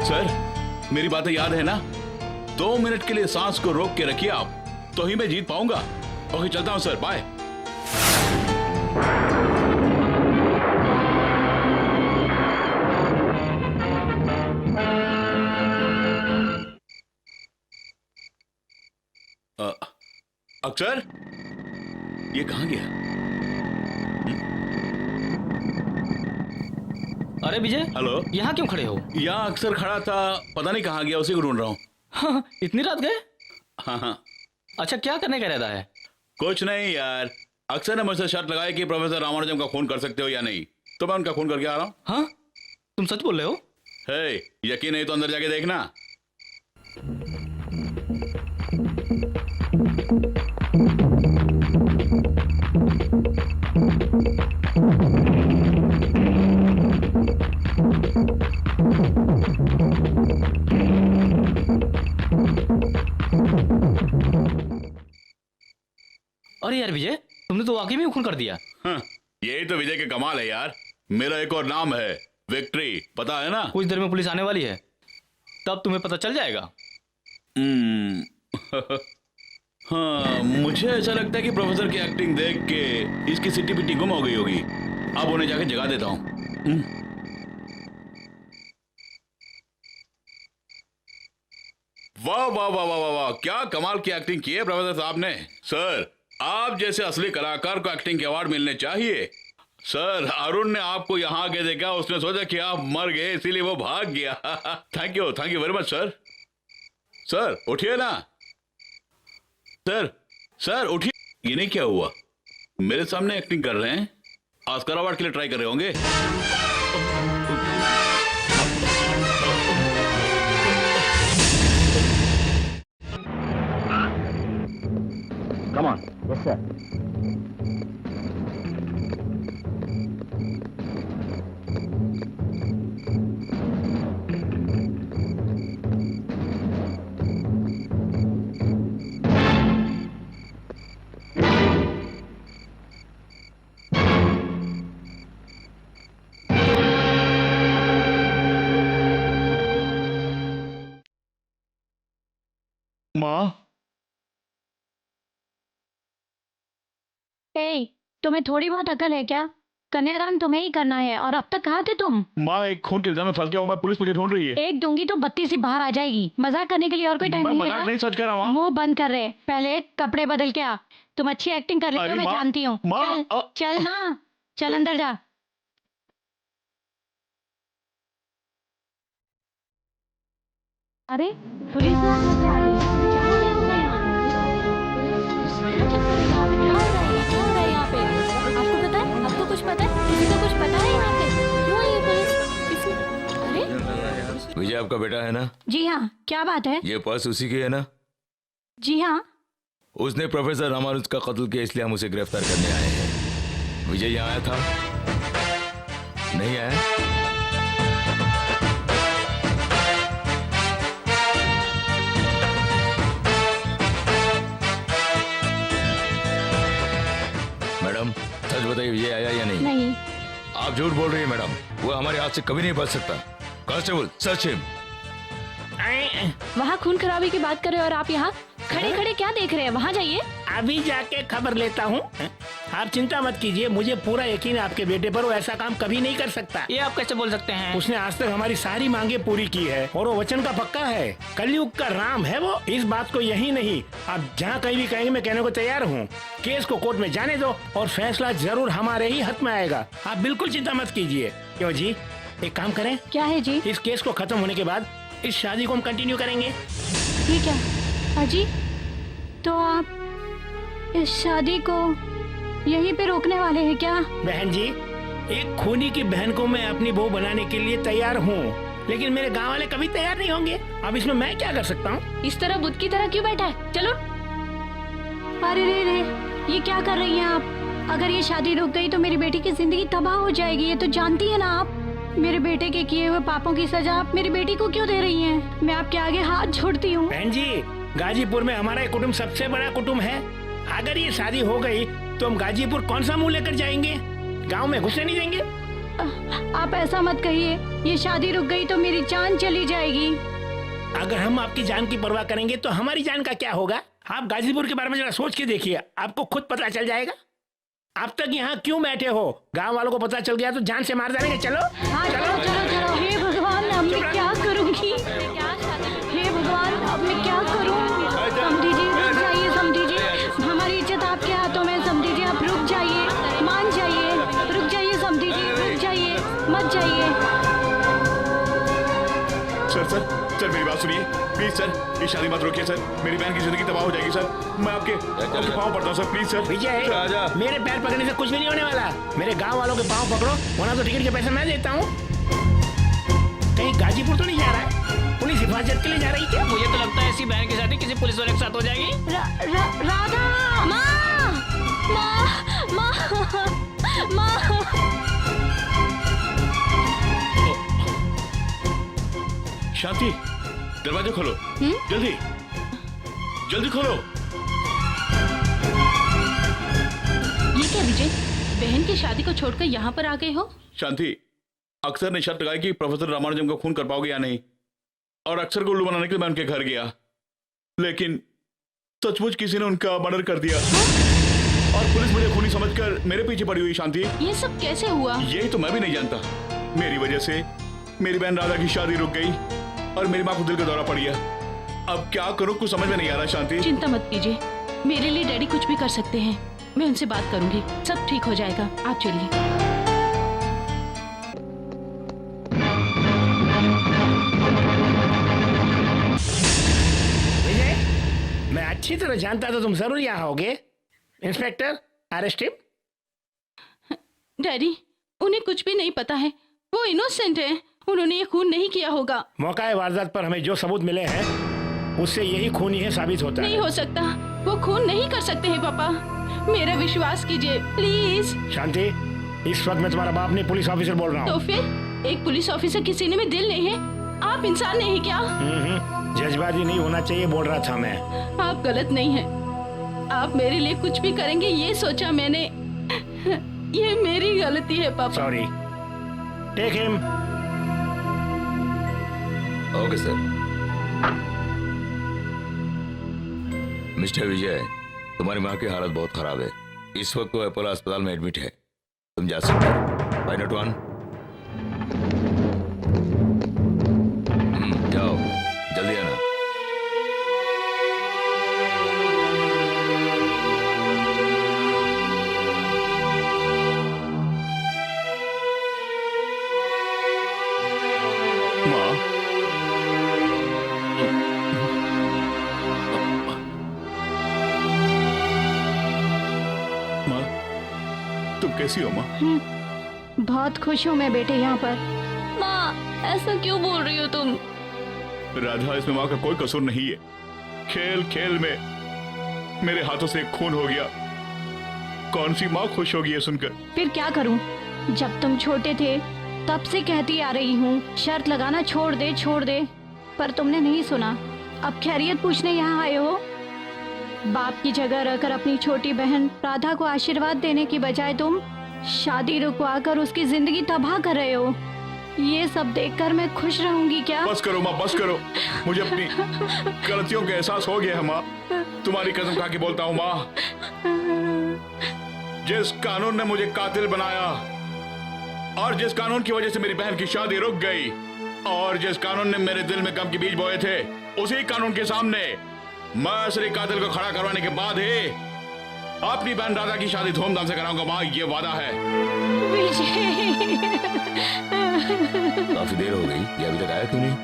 सर मेरी बातें याद है ना? 2 मिनट के लिए सांस को रोक के रखिए आप, तो ही मैं जीत पाऊंगा। ओके चलता हूं सर, बाय। अक्षर, ये कहाँ गया? अरे विजय, हेलो, यहाँ क्यों खड़े हो? यहाँ अक्सर खड़ा था, पता नहीं कहाँ गया, उसी को ढूंढ रहा हूँ। हाँ, इतनी रात गए? हाँ। अच्छा, क्या करने का इरादा है? कुछ नहीं यार, अक्सर ने मुझसे शर्त लगाई कि प्रोफेसर रामानुजम का खून कर सकते हो या नहीं, तो मैं उनका खून करके आ रहा हूँ। हाँ, तुम सच बोल रहे हो? हे, यकीन नहीं तो अंदर जाके देखना। अरे यार विजय, तुमने तो वाकई में खून कर दिया। हाँ, यही तो विजय के कमाल है यार। मेरा एक और नाम है विक्ट्री, पता है ना? कुछ देर में पुलिस आने वाली है, तब तुम्हें पता चल जाएगा। हाँ, मुझे ऐसा लगता है कि प्रोफेसर की एक्टिंग देख के इसकी सिटी पिटी गुम हो गई होगी। अब उन्हें जाके जगा देता हूँ। वाह वाह वाह वाह वाह वाह, क्या कमाल की एक्टिंग की है प्रोफेसर साहब ने। सर, आप जैसे असली कलाकार को एक्टिंग के अवार्ड मिलने चाहिए। सर, अरुण ने आपको यहाँ आके देखा, उसने सोचा कि आप मर गए, इसीलिए वो भाग गया। Thank you very much sir. Sir उठिए ना। सर उठिए। इन्हें क्या हुआ? मेरे सामने एक्टिंग कर रहे हैं, ऑस्कर अवार्ड के लिए ट्राई कर रहे होंगे। Come on. Yes, sir. माँ, ए, तुम्हें थोड़ी बहुत अकल है क्या? कन्यादान तुम्हें ही करना है, और अब तक कहाँ थे तुम? माँ एक खून के इल्जाम में फंस गया हूँ मैं, पुलिस मुझे ढूंढ रही है। एक दूंगी तो 32 ही बाहर आ जाएगी। मजाक करने के लिए और कोई टाइम मैं नहीं मजाक है। नहीं, सच कह रहा हूँ। मुंह बंद कर रहे, पहले कपड़े बदल के आ। तुम अच्छी एक्टिंग कर रही हो, अरे मैं माँ, जानती हूँ। माँ, चल ना, चल अंदर जा। अरे पुलिस आ गई। क्या हो रहा है यहाँ पे? आपको पता है? आपको कुछ पता है? किसी को कुछ पता है यहाँ पे? क्यों आई है पुलिस? अरे विजय आपका बेटा है ना? जी हाँ, क्या बात है? ये पर्स उसी की है ना? जी हाँ। उसने प्रोफेसर रामानुज का कत्ल किया, इसलिए हम उसे गिरफ्तार करने आए हैं। विजय यहाँ आया था? नहीं आया? मैडम सच बताइए, विजय आया या नहीं? नहीं। आप झूठ बोल रही है मैडम, वो हमारे हाथ से कभी नहीं बच सकता। Constable search him. वहाँ खून खराबे की बात कर रहे हो और आप यहाँ खड़े खड़े क्या देख रहे हैं? वहाँ जाइए। अभी जाके खबर लेता हूँ। आप चिंता मत कीजिए, मुझे पूरा यकीन है आपके बेटे पर, वो ऐसा काम कभी नहीं कर सकता। ये आप कैसे बोल सकते हैं? उसने आज तक हमारी सारी मांगे पूरी की है और वो वचन का पक्का है। कलयुग का राम है वो। इस बात को यही नहीं, आप जहाँ कहीं भी कहेंगे मैं कहने को तैयार हूँ। केस को कोर्ट में जाने दो और फैसला जरूर हमारे ही हाथ में आएगा। आप बिल्कुल चिंता मत कीजिए। क्यों जी, एक काम करें? क्या है जी? इस केस को खत्म होने के बाद इस शादी को हम कंटिन्यू करेंगे। ठीक है अजी, तो आप इस शादी को यहीं पे रोकने वाले हैं क्या? बहन जी, एक खूनी की बहन को मैं अपनी बहू बनाने के लिए तैयार हूँ, लेकिन मेरे गांव वाले कभी तैयार नहीं होंगे। अब इसमें मैं क्या कर सकता हूँ? इस तरह बुद्ध की तरह क्यों बैठा है? चलो। अरे रे, ये क्या कर रही हैं आप? अगर ये शादी रुक गई तो मेरी बेटी की जिंदगी तबाह हो जाएगी, ये तो जानती है ना आप। मेरे बेटे के किए हुए पापों की सजा आप मेरी बेटी को क्यों दे रही हैं? मैं आपके आगे हाथ जोड़ती हूँ। बहन जी, गाजीपुर में हमारा कुटुंब सबसे बड़ा कुटुंब है। अगर ये शादी हो गई तो हम गाजीपुर कौन सा मुंह लेकर जाएंगे? गांव में घुसने नहीं देंगे। आप ऐसा मत कहिए, ये शादी रुक गई तो मेरी जान चली जाएगी। अगर हम आपकी जान की परवाह करेंगे तो हमारी जान का क्या होगा? आप गाजीपुर के बारे में जरा सोच के देखिए, आपको खुद पता चल जाएगा। आप तक यहाँ क्यों बैठे हो? गांव वालों को पता चल गया तो जान से मार डालेंगे। चलो हाँ, चलो चलो चलो। हे भगवान, अब मैं क्या करूँगी? हे भगवान, अब मैं क्या करूँ? समझी जी, रुक जाइए। समझी जी, हमारी इज्जत आपके हाथों में। समझी जी, आप रुक जाइए, मान जाइए, रुक जाइए। समझी जी, रुक जाइए, मत जाइए। सर मेरी बात सुनिए प्लीज सर, ये शादी मत रोकिए सर, मेरी बहन की जिंदगी तबाह हो जाएगी सर। मैं आपके पाँव पड़ता हूँ सर, प्लीज सर। विजय, मेरे पैर पकड़ने से कुछ भी नहीं होने वाला। मेरे गांव वालों के पाँव पकड़ो, वरना तो टिकट के पैसे मैं देता हूँ। कहीं गाजीपुर तो नहीं जा रहा है? पुलिस हिफाजत के लिए जा रही क्या? मुझे तो लगता है ऐसी बहन की शादी किसी पुलिस वाले के साथ हो जाएगी। राधा, माँ, माँ, माँ, माँ। शांति, दरवाजा खोलो। जल्दी जल्दी खोलो। ये क्या विजय, बहन की शादी को छोड़कर यहाँ पर आ गए हो? शांति, अक्सर ने शर्त लगाई कि प्रोफेसर रामानुजम को खून कर पाओगे या नहीं, और अक्सर को उल्लू बनाने के लिए मैं उनके घर गया, लेकिन सचमुच किसी ने उनका मर्डर कर दिया। और पुलिस मुझे खूनी समझकर मेरे पीछे पड़ी हुई। शांति, ये सब कैसे हुआ? यही तो मैं भी नहीं जानता। मेरी वजह से मेरी बहन राधा की शादी रुक गई और मेरी माँ को दिल का दौरा पड़ गया। अब क्या करूँ, कुछ समझ में नहीं आ रहा। शांति, चिंता मत कीजिए, मेरे लिए डैडी कुछ भी कर सकते हैं। मैं उनसे बात करूंगी, सब ठीक हो जाएगा। आप चलिए। विजय, मैं अच्छी तरह जानता था तुम जरूर यहाँ आओगे। Inspector, arrest him. डैडी, उन्हें कुछ भी नहीं पता है, वो इनोसेंट है। उन्होंने ये खून नहीं किया होगा। मौका वारदात पर हमें जो सबूत मिले हैं उससे यही खून ही साबित होता नहीं है। हो सकता, वो खून नहीं कर सकते हैं पापा, मेरा विश्वास कीजिए प्लीज। शांति, इस वक्त मैं तुम्हारा बाप नहीं पुलिस ऑफिसर बोल रहा तो हूँ। फिर एक पुलिस ऑफिसर के सीने में दिल नहीं है? आप इंसान नहीं है क्या? जज्बाती नहीं होना चाहिए बोल रहा था मैं। आप गलत नहीं है, आप मेरे लिए कुछ भी करेंगे ये सोचा मैंने। ये मेरी गलती है पापा। Sorry, take him. Okay sir. Mister Vijay, तुम्हारी माँ की हालत बहुत खराब है। इस वक्त वो अपोलो अस्पताल में एडमिट है, तुम जा सकते हो। बाय नोट 1। जाओ, जल्दी आना। तुम कैसी हो माँ? बहुत खुश हूँ मैं बेटे यहाँ पर। माँ, ऐसा क्यों बोल रही हो तुम? राधा, इसमें माँ का कोई कसूर नहीं है। खेल खेल में मेरे हाथों से खून हो गया। कौन सी माँ खुश होगी ये सुनकर? फिर क्या करूँ? जब तुम छोटे थे तब से कहती आ रही हूँ शर्त लगाना छोड़ दे छोड़ दे, पर तुमने नहीं सुना। अब खैरियत पूछने यहाँ आए हो। बाप की जगह रहकर अपनी छोटी बहन राधा को आशीर्वाद देने की बजाय तुम शादी रुकवा कर उसकी जिंदगी तबाह कर रहे हो। ये सब देखकर मैं खुश रहूंगी क्या? बस करो माँ, बस करो। मुझे अपनी गलतियों का एहसास हो गया है माँ। तुम्हारी कसम खा के बोलता हूँ माँ, जिस कानून ने मुझे कातिल बनाया और जिस कानून की वजह से मेरी बहन की शादी रुक गई और जिस कानून ने मेरे दिल में गम के बीज बोए थे, उसी कानून के सामने मैं असली कातिल को खड़ा करवाने के बाद ही अपनी बहन राधा की शादी धूमधाम से कराऊंगा माँ, ये वादा है। काफी देर हो गई, ये अभी तक आया क्यों नहीं?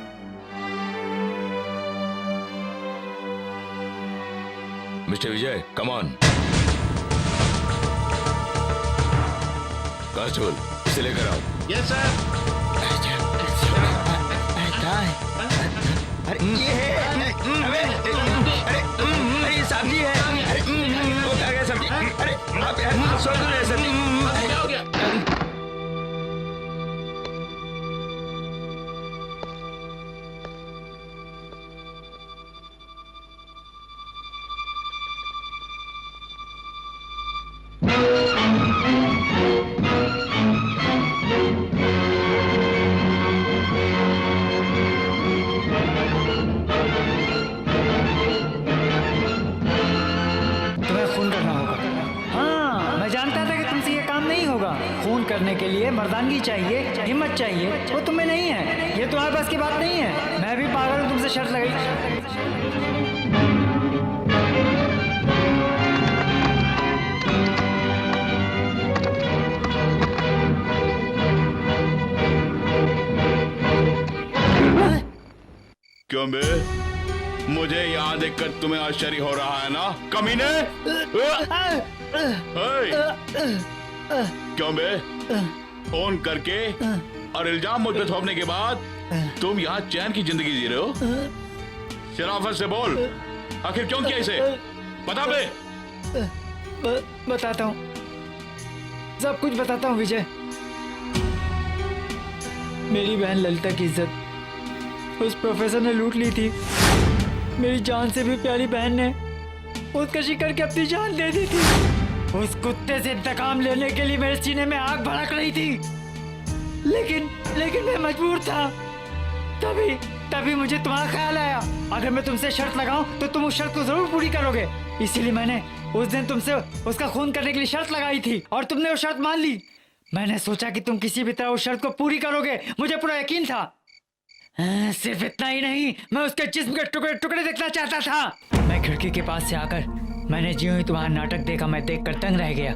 Mister Vijay, come on. Constable, इसे लेकर आओ। Yes sir. अरे ये है, अरे सब्जी है। अरे वो कहाँ गया सब्जी? अरे आप यार सोच रहे हैं सब्जी? क्या हो गया? करने के लिए मर्दानगी चाहिए, हिम्मत चाहिए, वो तुम्हें नहीं है। ये तुम्हारे पास की बात नहीं है। मैं भी पागल हूँ तुमसे शर्त लगाई। क्यों बे? मुझे यहाँ देखकर तुम्हें आश्चर्य हो रहा है ना, कमीने? क्यों बे? फोन करके और इल्जाम मुझ पे थोपने के बाद तुम यहाँ चैन की जिंदगी जी रहे हो? शराफत से बोल, आखिर क्यों किया इसे? बता बे। बताता हूँ, सब कुछ बताता हूँ विजय। मेरी बहन ललिता की इज्जत उस प्रोफेसर ने लूट ली थी। मेरी जान से भी प्यारी बहन ने खुदकशी करके अपनी जान दे दी थी। उस कुत्ते से इंतकाम लेने के लिए मेरे सीने में आग भड़क रही थी, लेकिन मैं मजबूर था। तभी मुझे तुम्हारा ख्याल आया, अगर मैं तुमसे शर्त लगाऊं तो तुम उस शर्त को जरूर पूरी करोगे। इसीलिए मैंने उस दिन तुमसे उसका खून करने के लिए शर्त लगाई थी और तुमने वो शर्त मान ली। मैंने सोचा कि तुम किसी भी तरह उस शर्त को पूरी करोगे, मुझे पूरा यकीन था। सिर्फ इतना ही नहीं, मैं उसके जिस्म के टुकड़े टुकड़े देखना चाहता था। मैं खिड़की के पास से आकर मैंने ज्यों ही तुम्हारा नाटक देखा, मैं देखकर तंग रह गया।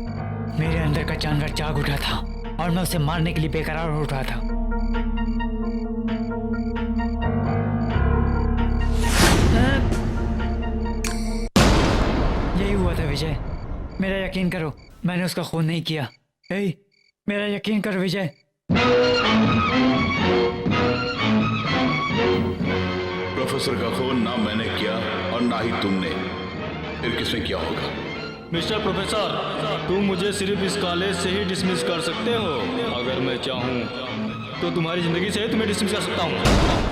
मेरे अंदर का जानवर जाग उठा था और मैं उसे मारने के लिए बेकरार हो उठा था। यही हुआ था विजय, मेरा यकीन करो, मैंने उसका खून नहीं किया। मेरा यकीन करो विजय। प्रोफेसर का खून ना मैंने किया और ना ही तुमने, फिर किसने किया होगा? मिस्टर प्रोफेसर, तुम मुझे सिर्फ इस कॉलेज से ही डिसमिस कर सकते हो। अगर मैं चाहूँ तो तुम्हारी जिंदगी से ही तुम्हें डिसमिस कर सकता हूँ।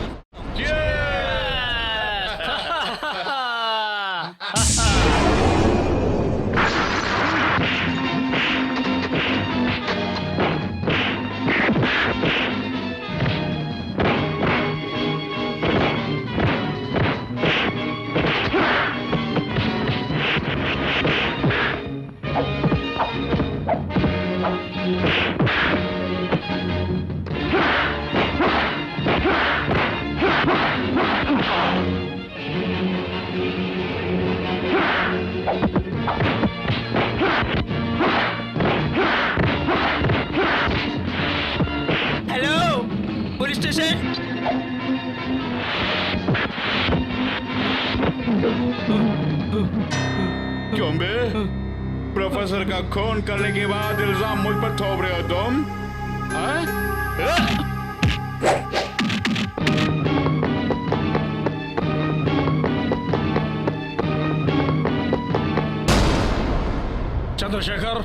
Police station. क्यों बे? प्रोफेसर का खून करने के बाद इल्जाम मुझ पर थोप रहे हो तुम? Chandrashekhar,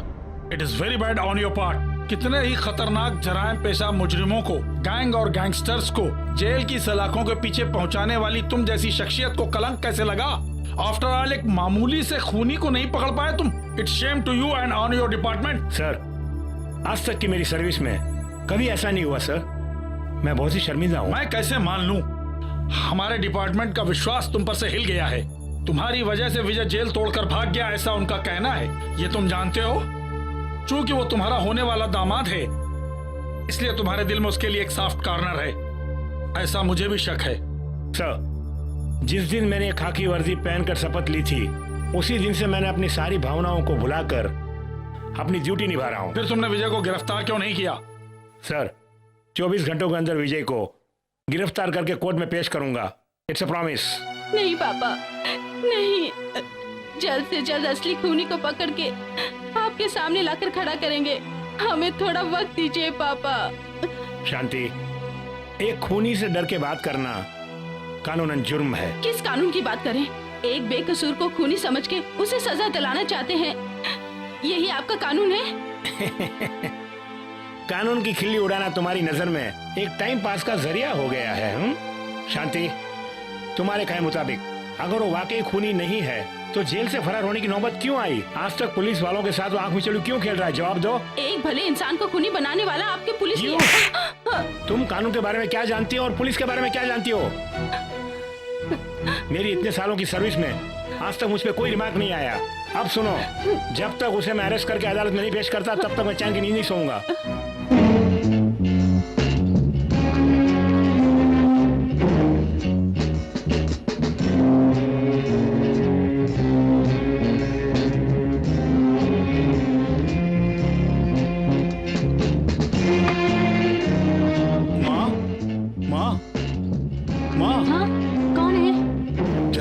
it is very bad on your part. कितने ही खतरनाक जराइम पेशा मुजरिमों को, गैंग और गैंगस्टर्स को जेल की सलाखों के पीछे पहुंचाने वाली तुम जैसी शख्सियत को कलंक कैसे लगा? आफ्टर ऑल एक मामूली से खूनी को नहीं पकड़ पाए तुम। It's shame to you and on your department. Sir, आज तक की मेरी सर्विस में कभी ऐसा नहीं हुआ सर। मैं बहुत ही शर्मिंदा हूँ। मैं कैसे मान लूं? हमारे डिपार्टमेंट का विश्वास तुम पर से हिल गया है। तुम्हारी वजह से विजय जेल तोड़कर भाग गया, ऐसा उनका कहना है। ये तुम जानते हो? चूंकि वो तुम्हारा होने वाला दामाद है, इसलिए तुम्हारे दिल में उसके लिए एक सॉफ्ट कॉर्नर है, ऐसा मुझे भी शक है। सर, जिस दिन मैंने खाकी वर्दी पहनकर शपथ ली थी, उसी दिन से मैंने अपनी सारी भावनाओं को भुलाकर अपनी ड्यूटी निभा रहा हूँ। फिर तुमने विजय को गिरफ्तार क्यों नहीं किया? सर, 24 घंटों के अंदर विजय को गिरफ्तार करके कोर्ट में पेश करूंगा। It's a promise. नहीं पापा, नहीं। जल्द से जल्द असली खूनी को पकड़ के आपके सामने लाकर खड़ा करेंगे। हमें थोड़ा वक्त दीजिए पापा। शांति, एक खूनी से डर के बात करना कानूनन जुर्म है। किस कानून की बात करें? एक बेकसूर को खूनी समझ के उसे सजा दिलाना चाहते हैं, यही आपका कानून है? कानून की खिल्ली उड़ाना तुम्हारी नजर में एक टाइम पास का जरिया हो गया है। शांति, तुम्हारे कहे मुताबिक अगर वो वाकई खूनी नहीं है तो जेल से फरार होने की नौबत क्यों आई? आज तक पुलिस वालों के साथ वो आंख मिचौली क्यों खेल रहा है? जवाब दो। एक भले इंसान को खूनी बनाने वाला आपके पुलिस ही तुम कानून के बारे में क्या जानती हो और पुलिस के बारे में क्या जानती हो? मेरी इतने सालों की सर्विस में आज तक मुझ पे कोई रिमार्क नहीं आया। अब सुनो, जब तक उसे मैं अरेस्ट करके अदालत में नहीं पेश करता, तब तक मैं चैन की नींद नहीं सोऊंगा।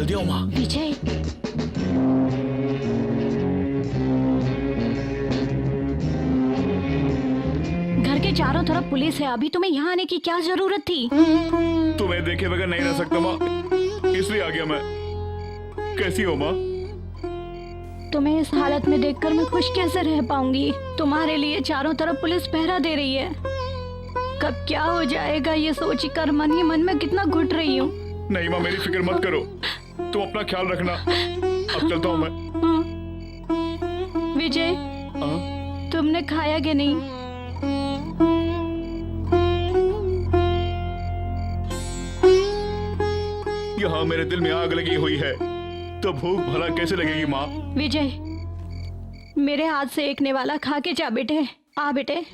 जल्दी आओ माँ। विजय, घर के चारों तरफ पुलिस है, अभी तुम्हें यहाँ आने की क्या जरूरत थी? तुम्हें देखे बगैर नहीं रह सकता माँ, इसलिए आ गया मैं। कैसी हो माँ? तुम्हें इस हालत में देखकर मैं खुश कैसे रह पाऊंगी? तुम्हारे लिए चारों तरफ पुलिस पहरा दे रही है। कब क्या हो जाएगा ये सोचकर मन ही मन में कितना घुट रही हूँ। नहीं माँ, मेरी फिक्र मत करो, तुम अपना ख्याल रखना। अब चलता हूँ मैं। विजय, तुमने खाया कि नहीं? यहाँ मेरे दिल में आग लगी हुई है, तो भूख भला कैसे लगेगी माँ? विजय, मेरे हाथ से एकने वाला खा के जा बेटे। आ बेटे।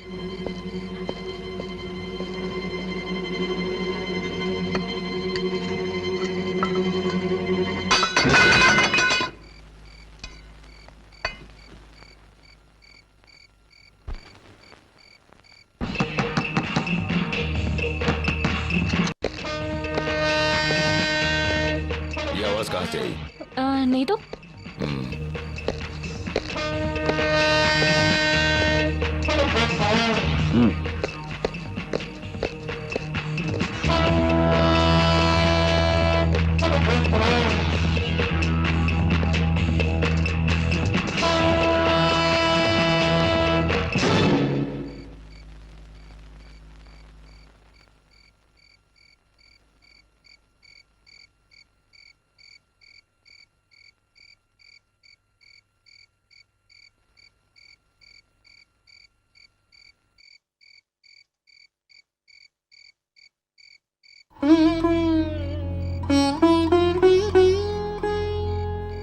ये आवाज कहाँ से आई? नहीं तो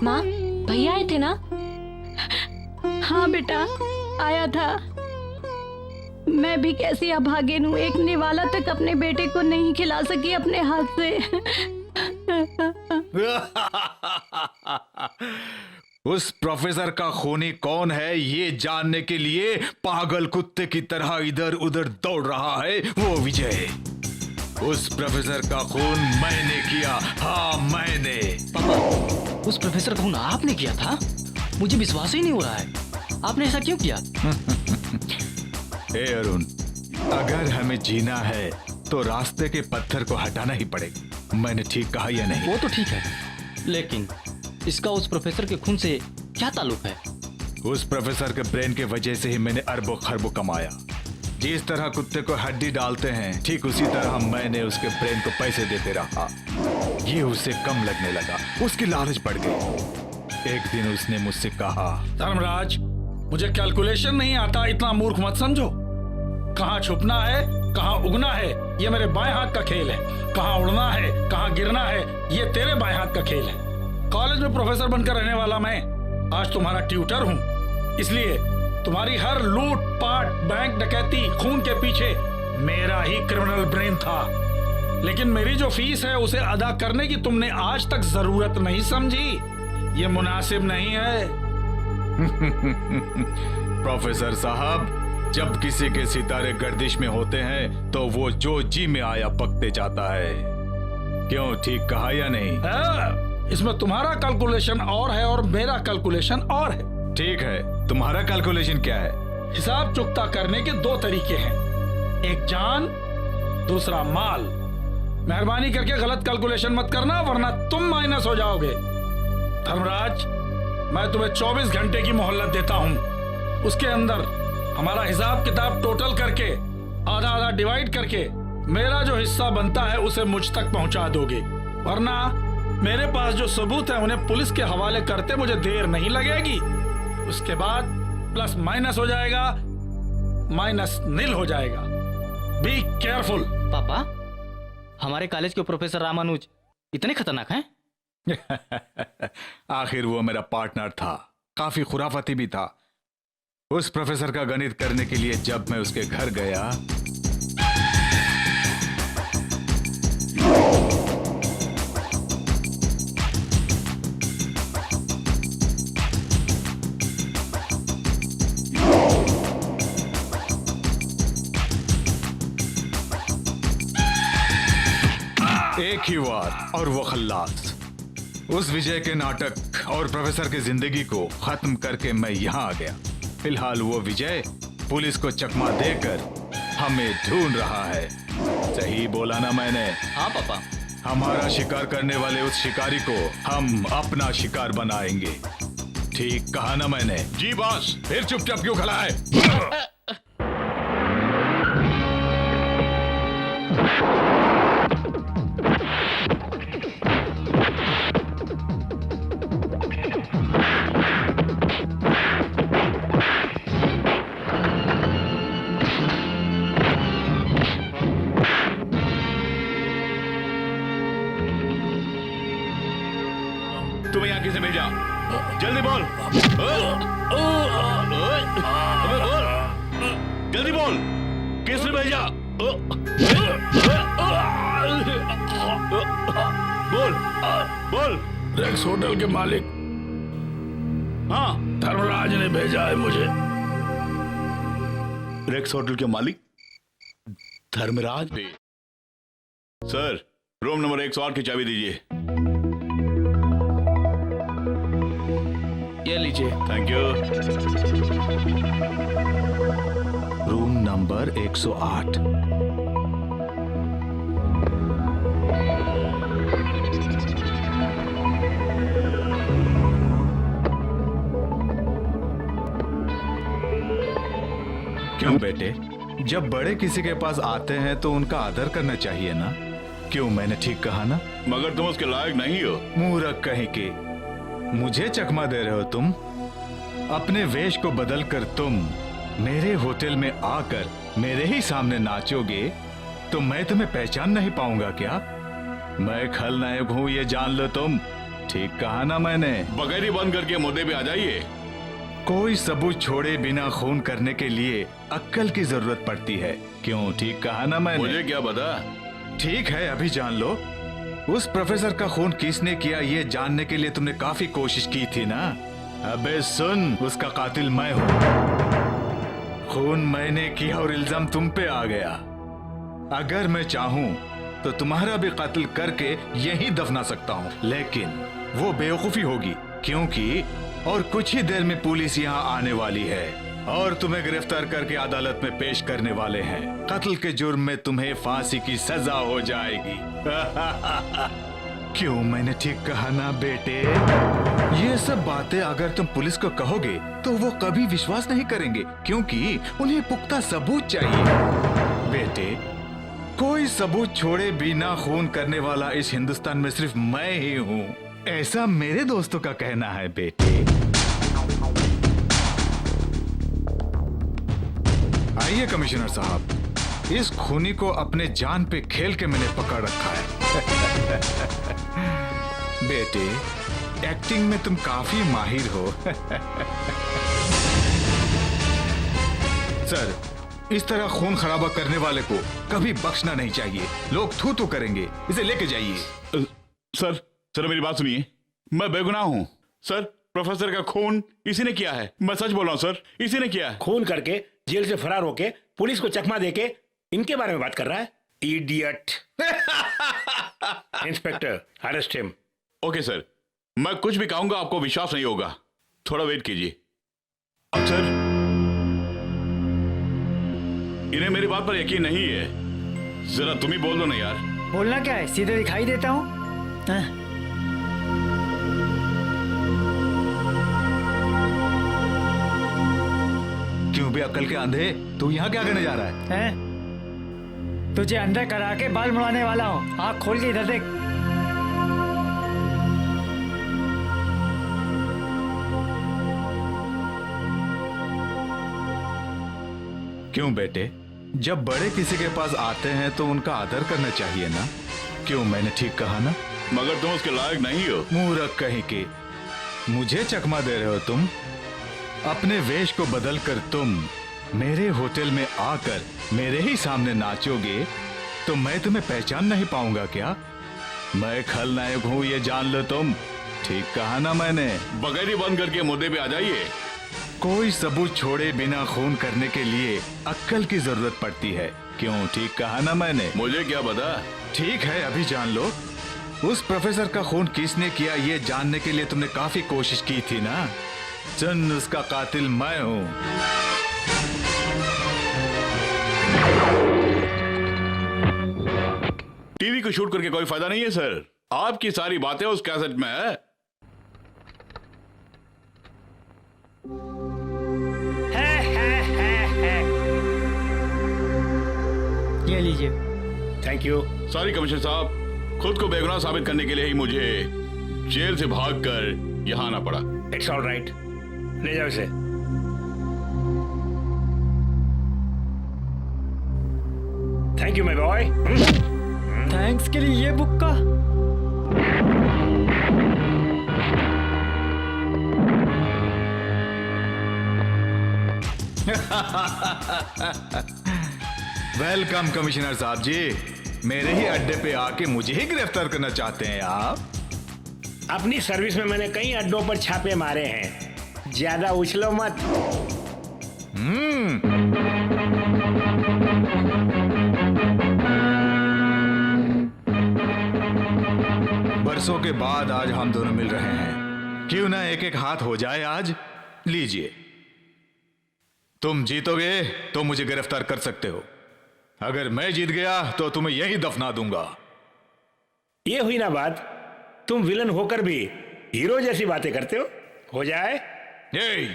माँ, भैया आए थे ना? हाँ बेटा, आया था। मैं भी कैसी अभागिन हूँ, एक निवाला तक अपने बेटे को नहीं खिला सकी अपने हाथ से। उस प्रोफेसर का खूनी कौन है ये जानने के लिए पागल कुत्ते की तरह इधर उधर दौड़ रहा है वो विजय। उस प्रोफेसर का खून मैंने किया। हाँ, मैंने। पापा, उस प्रोफेसर का खून आपने किया था? मुझे विश्वास ही नहीं हो रहा है। आपने ऐसा क्यों किया? ए अरुण, अगर हमें जीना है तो रास्ते के पत्थर को हटाना ही पड़ेगा। मैंने ठीक कहा या नहीं? वो तो ठीक है, लेकिन इसका उस प्रोफेसर के खून से क्या ताल्लुक है? उस प्रोफेसर के ब्रेन के वजह से ही मैंने अरबों खरबों कमाया। जिस तरह कुत्ते को हड्डी डालते हैं, ठीक उसी तरह मैंने उसके ब्रेन को पैसे देते रहा। ये उसे कम लगने लगा, उसकी लालच बढ़ गई। एक दिन उसने मुझसे कहा, धर्मराज, मुझे कैलकुलेशन नहीं आता, इतना मूर्ख मत समझो। कहाँ छुपना है, कहाँ उगना है, ये मेरे बाएं हाथ का खेल है। कहाँ उड़ना है, कहाँ गिरना है, ये तेरे बाएं हाथ का खेल है। कॉलेज में प्रोफेसर बनकर रहने वाला मैं आज तुम्हारा ट्यूटर हूँ, इसलिए तुम्हारी हर लूट पाट, बैंक डकैती, खून के पीछे मेरा ही क्रिमिनल ब्रेन था। लेकिन मेरी जो फीस है उसे अदा करने की तुमने आज तक जरूरत नहीं समझी। ये मुनासिब नहीं है। प्रोफेसर साहब, जब किसी के सितारे गर्दिश में होते हैं तो वो जो जी में आया पकते जाता है। क्यों, ठीक कहा या नहीं? इसमें तुम्हारा कैलकुलेशन और है और मेरा कैलकुलेशन और है। ठीक है, तुम्हारा कैलकुलेशन क्या है? हिसाब चुकता करने के दो तरीके हैं, एक जान, दूसरा माल। मेहरबानी करके गलत कैलकुलेशन मत करना, वरना तुम माइनस हो जाओगे। धर्मराज, मैं तुम्हें 24 घंटे की मोहलत देता हूँ। उसके अंदर हमारा हिसाब किताब टोटल करके, आधा आधा डिवाइड करके, मेरा जो हिस्सा बनता है उसे मुझ तक पहुंचा दोगे। वरना मेरे पास जो सबूत है उन्हें पुलिस के हवाले करते मुझे देर नहीं लगेगी। उसके बाद प्लस माइनस हो जाएगा, माइनस नील हो जाएगा। Be careful. पापा, हमारे कॉलेज के प्रोफेसर रामानुज इतने खतरनाक हैं? आखिर वो मेरा पार्टनर था, काफी खुराफती भी था। उस प्रोफेसर का गणित करने के लिए जब मैं उसके घर गया, एक ही बात और वो खल्लास। उस विजय के नाटक और प्रोफेसर की जिंदगी को खत्म करके मैं यहाँ आ गया। फिलहाल वो विजय पुलिस को चकमा देकर हमें ढूंढ रहा है। सही बोला ना मैंने? हाँ पापा। हमारा शिकार करने वाले उस शिकारी को हम अपना शिकार बनाएंगे। ठीक कहा ना मैंने? जी बॉस। फिर चुपचाप क्यों खड़ा है? तुम्हें यहाँ किसने भेजा? जल्दी बोल। अबे बोल, जल्दी बोल, किसने भेजा? बोल बोल। रेक्स होटल के मालिक हाँ, धर्मराज ने भेजा है मुझे। रेक्स होटल के मालिक धर्मराज? सर, रूम नंबर 108 की चाबी दीजिए। ये लीजिए। Thank you. Room number 108। क्यों बेटे, जब बड़े किसी के पास आते हैं तो उनका आदर करना चाहिए ना? क्यों, मैंने ठीक कहा ना? मगर तुम उसके लायक नहीं हो। मूर्ख कहीं के, मुझे चकमा दे रहे हो तुम? अपने वेश को बदलकर तुम मेरे होटल में आकर मेरे ही सामने नाचोगे तो मैं तुम्हें पहचान नहीं पाऊंगा क्या? मैं खलनायक हूँ, ये जान लो तुम। ठीक कहा ना मैंने? बगैर बंद करके मुद्दे पे आ जाइए। कोई सबूत छोड़े बिना खून करने के लिए अक्ल की जरूरत पड़ती है। क्यों, ठीक कहा ना मैंने? मुझे क्या पता। ठीक है, अभी जान लो। उस प्रोफेसर का खून किसने किया ये जानने के लिए तुमने काफी कोशिश की थी ना? अबे सुन, उसका कातिल मैं हूँ। खून मैंने किया और इल्जाम तुम पे आ गया। अगर मैं चाहूँ तो तुम्हारा भी कातिल करके यहीं दफना सकता हूँ, लेकिन वो बेवकूफी होगी, क्योंकि और कुछ ही देर में पुलिस यहाँ आने वाली है और तुम्हें गिरफ्तार करके अदालत में पेश करने वाले हैं। कत्ल के जुर्म में तुम्हें फांसी की सजा हो जाएगी। क्यों, मैंने ठीक कहा ना बेटे? ये सब बातें अगर तुम पुलिस को कहोगे तो वो कभी विश्वास नहीं करेंगे, क्योंकि उन्हें पुख्ता सबूत चाहिए। बेटे, कोई सबूत छोड़े बिना खून करने वाला इस हिंदुस्तान में सिर्फ मैं ही हूँ, ऐसा मेरे दोस्तों का कहना है बेटे। आइए कमिश्नर साहब, इस खूनी को अपने जान पे खेल के मैंने पकड़ रखा है। बेटे, एक्टिंग में तुम काफी माहिर हो। सर, इस तरह खून खराबा करने वाले को कभी बख्शना नहीं चाहिए। लोग थू थू करेंगे। इसे लेके जाइए। सर मेरी बात सुनिए, मैं बेगुनाह हूँ। सर, प्रोफेसर का खून इसी ने किया है। मैं सच बोल रहा हूँ सर, इसी ने किया है। खून करके जेल से फरार होके पुलिस को चकमा देके इनके बारे में बात कर रहा है? Idiot. Inspector, arrest him. Okay sir, मैं कुछ भी कहूंगा आपको विश्वास नहीं होगा। थोड़ा वेट कीजिए। अब सर, इन्हें मेरी बात पर यकीन नहीं है। जरा तुम ही बोल दो ना यार। बोलना क्या है, सीधे दिखाई देता हूँ। क्यों भी अक्ल के अंधे, तू यहाँ क्या करने जा रहा है? तुझे अंदर करा के बाल मुड़ाने वाला हूँ। आँख खोल के इधर देख। क्यों बेटे, जब बड़े किसी के पास आते हैं तो उनका आदर करना चाहिए ना? क्यों, मैंने ठीक कहा ना? मगर तुम उसके लायक नहीं हो। मूर्ख कहीं के, मुझे चकमा दे रहे हो तुम? अपने वेश को बदलकर तुम मेरे होटल में आकर मेरे ही सामने नाचोगे तो मैं तुम्हें पहचान नहीं पाऊंगा क्या? मैं खलनायक हूँ, ये जान लो तुम। ठीक कहा ना मैंने? बगैर ही बंद करके मुद्दे पे आ जाइए। कोई सबूत छोड़े बिना खून करने के लिए अक्ल की जरूरत पड़ती है। क्यों, ठीक कहा ना मैंने? मुझे क्या पता। ठीक है, अभी जान लो। उस प्रोफेसर का खून किसने किया ये जानने के लिए तुमने काफी कोशिश की थी ना। चंद उसका कातिल मैं हूं। टीवी को शूट करके कोई फायदा नहीं है सर। आपकी सारी बातें उस कैसेट में है। ये लीजिए। Thank you. सॉरी कमिश्नर साहब, खुद को बेगुनाह साबित करने के लिए ही मुझे जेल से भागकर यहां आना पड़ा। इट्स ऑल राइट, ले जाओ इसे। Thank you my boy. Thanks के लिए ये बुक का। वेलकम कमिश्नर साहब जी। मेरे ही अड्डे पे आके मुझे ही गिरफ्तार करना चाहते हैं आप? अपनी सर्विस में मैंने कई अड्डों पर छापे मारे हैं, ज्यादा उछलो मत। बरसों के बाद आज हम दोनों मिल रहे हैं, क्यों ना एक एक हाथ हो जाए आज। लीजिए, तुम जीतोगे तो मुझे गिरफ्तार कर सकते हो, अगर मैं जीत गया तो तुम्हें यहीं दफना दूंगा। ये हुई ना बात, तुम विलन होकर भी हीरो जैसी बातें करते हो जाए। ये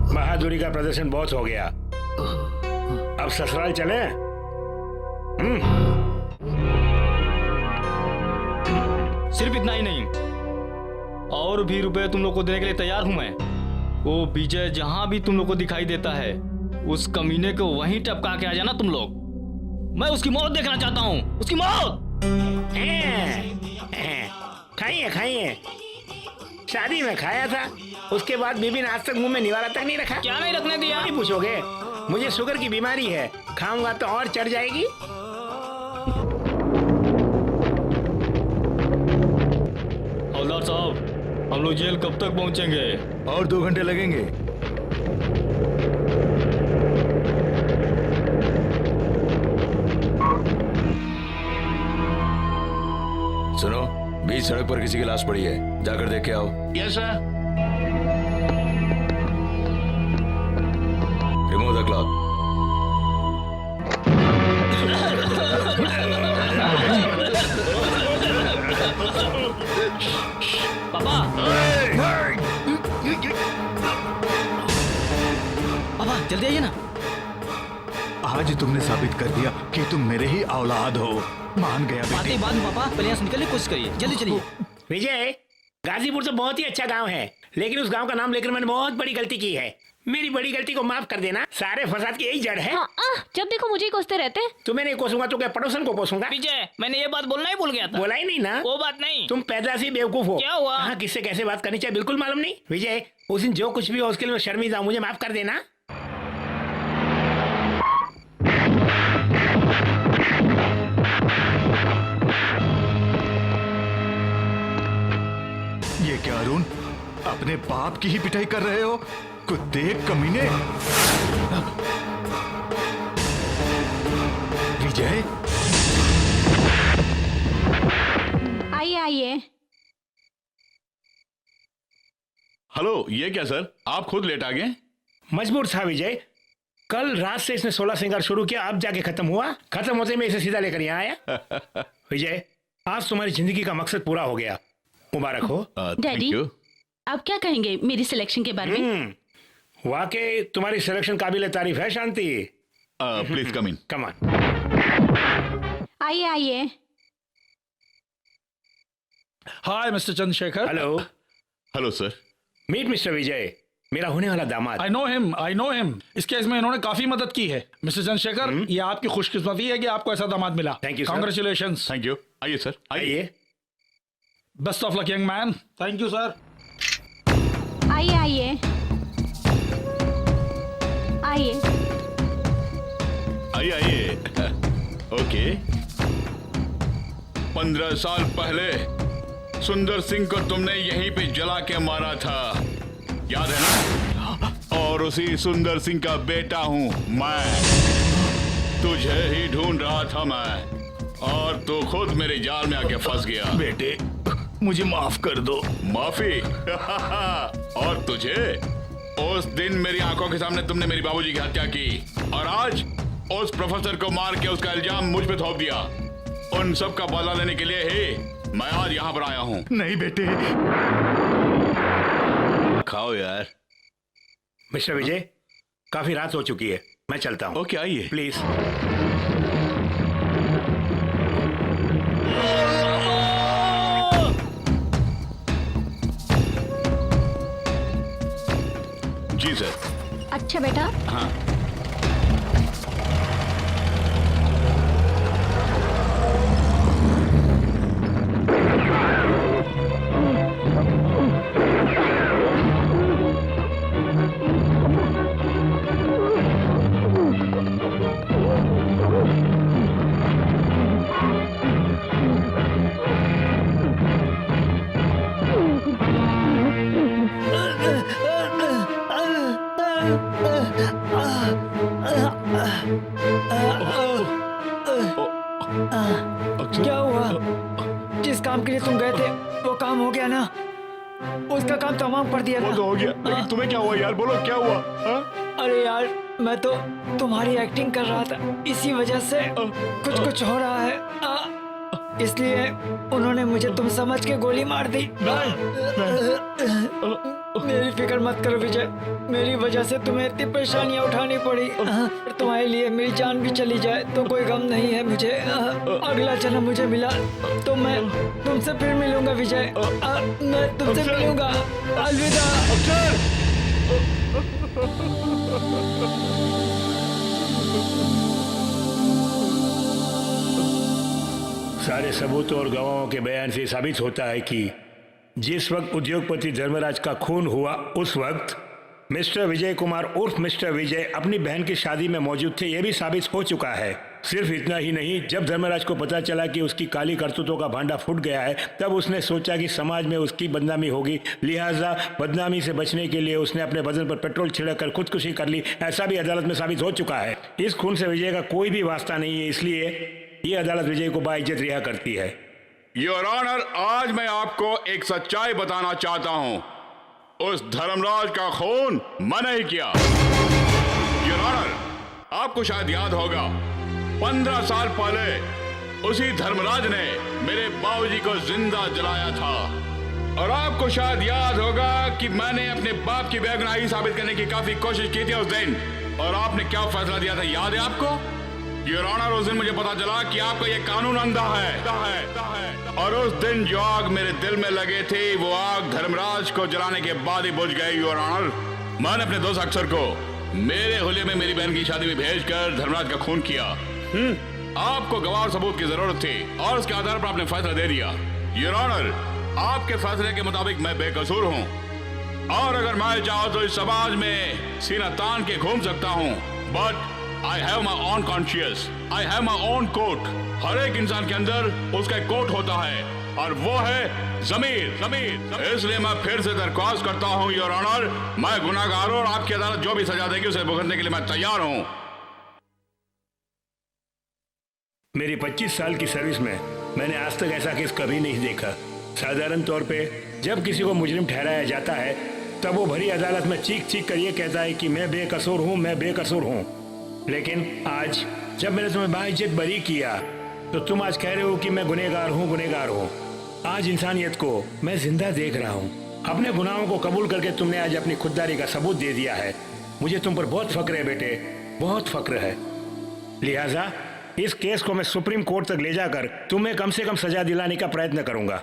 बहादुरी का प्रदर्शन बहुत हो गया, अब ससुराल चले। सिर्फ इतना ही नहीं, और भी रुपए तुम लोग को देने के लिए तैयार हूं मैं। वो विजय जहां भी तुम लोग को दिखाई देता है, उस कमीने को वहीं टपका के आ जाना तुम लोग। मैं उसकी मौत देखना चाहता हूं, उसकी मौत। खाइए खाइए, शादी में खाया था, उसके बाद बीबी ने आज तक मुंह में निवाला तक नहीं रखा। क्या नहीं रखने दिया? नहीं पूछोगे? मुझे शुगर की बीमारी है, खाऊंगा तो और चढ़ जाएगी। हवलदार साहब, हम लोग जेल कब तक पहुंचेंगे? और 2 घंटे लगेंगे। सुनो, बीच सड़क पर किसी की लाश पड़ी है, जाकर देख के आओ। Yes sir. Remove the cloth. पापा, पापा जल्दी आइए ना। आज तुमने साबित कर दिया कि तुम मेरे ही औलाद हो। मान गया बातें बेटी। बाद में पापा, पहले यहाँ से निकलने की कोशिश करिए, जल्दी चलिए। विजय, गाजीपुर तो बहुत ही अच्छा गांव है, लेकिन उस गांव का नाम लेकर मैंने बहुत बड़ी गलती की है। मेरी बड़ी गलती को माफ कर देना, सारे फसाद की यही जड़ है। जब देखो मुझे ही कोसते रहते। तुम्हें नहीं कोसूंगा तो क्या पड़ोसन को कोसूंगा? विजय, मैंने ये बात बोलना ही भूल गया था। बोला ही नहीं ना? वो बात नहीं। तुम पैदा से बेवकूफ हो। क्या हुआ? हाँ, किससे कैसे बात करनी चाहिए बिल्कुल मालूम नहीं। विजय, उस दिन जो कुछ भी हो उसके लिए मैं शर्मिंदा हूं, मुझे माफ कर देना। ये क्या अरुण, अपने बाप की ही पिटाई कर रहे हो? कुत्ते कमीने। विजय, आइए आइए। हेलो, ये क्या सर, आप खुद लेट आ गए? मजबूर था विजय, कल रात से इसने 16 श्रृंगार शुरू किया, अब जाके खत्म हुआ। खत्म होते मैं इसे सीधा लेकर यहाँ आया। विजय, आज तुम्हारी जिंदगी का मकसद पूरा हो गया, मुबारक हो। डैडी, आप क्या कहेंगे मेरी सिलेक्शन के बारे में? वाकई तुम्हारी सिलेक्शन काबिल तारीफ है शांति। Please come in. Come on. आइए आइए। Hi mister Chandrashekhar. Hello. Hello sir. Meet mister Vijay, मेरा होने वाला दामाद। I know him. इस केस में इन्होंने काफी मदद की है मिस्टर चंद्रशेखर। ये आपकी खुशकिस्मती है कि आपको ऐसा दामाद मिला। Thank you, sir. Congratulations. Thank you. आइए सर, आइए। Best of luck young man. Thank you sir. आइए आइए आइए। आइए आइए। ओके। 15 साल पहले सुंदर सिंह को तुमने यहीं पे जला के मारा था, याद है ना? और उसी सुंदर सिंह का बेटा हूं मैं। तुझे ही ढूंढ रहा था मैं, और तू खुद मेरे जाल में आके फंस गया। बेटे मुझे माफ कर दो। माफी? और तुझे? उस दिन मेरी आंखों के सामने तुमने मेरी बाबूजी की हत्या की, और आज उस प्रोफेसर को मार के उसका इल्जाम मुझ पे थोप दिया। उन सब का बदला लेने के लिए ही मैं आज यहाँ पर आया हूँ। नहीं बेटे। खाओ यार। मिस्टर विजय, काफी रात हो चुकी है, मैं चलता हूँ। ओके, आइए। प्लीज। जी सर। अच्छा बेटा। हाँ। क्या हुआ? जिस काम के लिए तुम गए थे वो काम हो गया ना? उसका काम तमाम कर दिया ना? वो तो हो गया, लेकिन तुम्हें क्या हुआ यार? बोलो क्या हुआ? हाँ? अरे यार, मैं तो तुम्हारी एक्टिंग कर रहा था, इसी वजह से कुछ हो रहा है। इसलिए उन्होंने मुझे तुम समझ के गोली मार दी। मेरी फिक्र मत करो विजय, मेरी वजह से तुम्हें इतनी परेशानियां उठानी पड़ी। तुम्हारे लिए मेरी जान भी चली जाए तो कोई गम नहीं है मुझे। अगला जन्म मुझे मिला तो मैं तुमसे फिर मिलूंगा विजय। मैं तुमसे मिलूंगा। अलविदा। सारे सबूत और गवाहों के बयान से साबित होता है कि जिस वक्त उद्योगपति धर्मराज का खून हुआ उस वक्त मिस्टर विजय कुमार उर्फ मिस्टर विजय अपनी बहन की शादी में मौजूद थे, यह भी साबित हो चुका है। सिर्फ इतना ही नहीं, जब धर्मराज को पता चला कि उसकी काली करतूतों का भांडा फूट गया है, तब उसने सोचा कि समाज में उसकी बदनामी होगी, लिहाजा बदनामी से बचने के लिए उसने अपने बदन पर पेट्रोल छिड़क कर खुदकुशी कर ली। ऐसा भी अदालत में साबित हो चुका है। इस खून से विजय का कोई भी वास्ता नहीं है, इसलिए ये अदालत विजय को बाइज्जत रिहा करती है। योर ऑनर, आज मैं आपको एक सच्चाई बताना चाहता हूं। उस धर्मराज का खून मैंने ही किया। योर ऑनर, आपको शायद याद होगा 15 साल पहले उसी धर्मराज ने मेरे बाबूजी को जिंदा जलाया था। और आपको शायद याद होगा कि मैंने अपने बाप की बेगुनाही साबित करने की काफी कोशिश की थी उस दिन। और आपने क्या फैसला दिया था, याद है आपको? योर ऑनर, उस दिन मुझे पता चला कि आपका ये कानून अंधा है। और उस दिन जो आग मेरे दिल में लगे थे वो आग धर्मराज को जलाने के बाद ही बुझ गई। योर ऑनर, मैंने अपने दोस्त अक्षर को मेरे हुलिये में मेरी बहन की शादी में भेजकर धर्मराज का खून किया। आपको गवाह और सबूत की जरूरत थी और उसके आधार पर आपने फैसला दे दिया। योर ऑनर, आपके फैसले के मुताबिक मैं बेकसूर हूँ, और अगर मैं चाहूँ तो इस समाज में सीना तान के घूम सकता हूँ। But I have my own conscience. I have my own court. हर एक इंसान के अंदर उसका एक कोर्ट होता है, और वो है ज़मीर। इसलिए मैं फिर से दरख्वास्त करता हूँ योर ऑनर, मैं गुनाहगार हूँ और आपकी अदालत जो भी सजा देगी उसे भुगतने के लिए मैं तैयार हूँ। मेरी 25 साल की सर्विस में मैंने आज तक ऐसा केस कभी नहीं देखा। साधारण तौर पे जब किसी को मुजरिम ठहराया जाता है तब वो भरी अदालत में चीख चीख कर ये कहता है कि मैं बेकसूर हूँ, मैं बेकसूर हूँ। लेकिन आज जब मैंने तुम्हें बाइज्जत बरी किया तो तुम आज कह रहे हो कि मैं गुनहगार हूँ। आज इंसानियत को मैं जिंदा देख रहा हूँ। अपने गुनाहों को कबूल करके तुमने आज अपनी खुददारी का सबूत दे दिया है। मुझे तुम पर बहुत फक्र है बेटे, बहुत फक्र है। लिहाजा इस केस को मैं सुप्रीम कोर्ट तक ले जाकर तुम्हें कम से कम सजा दिलाने का प्रयत्न करूंगा।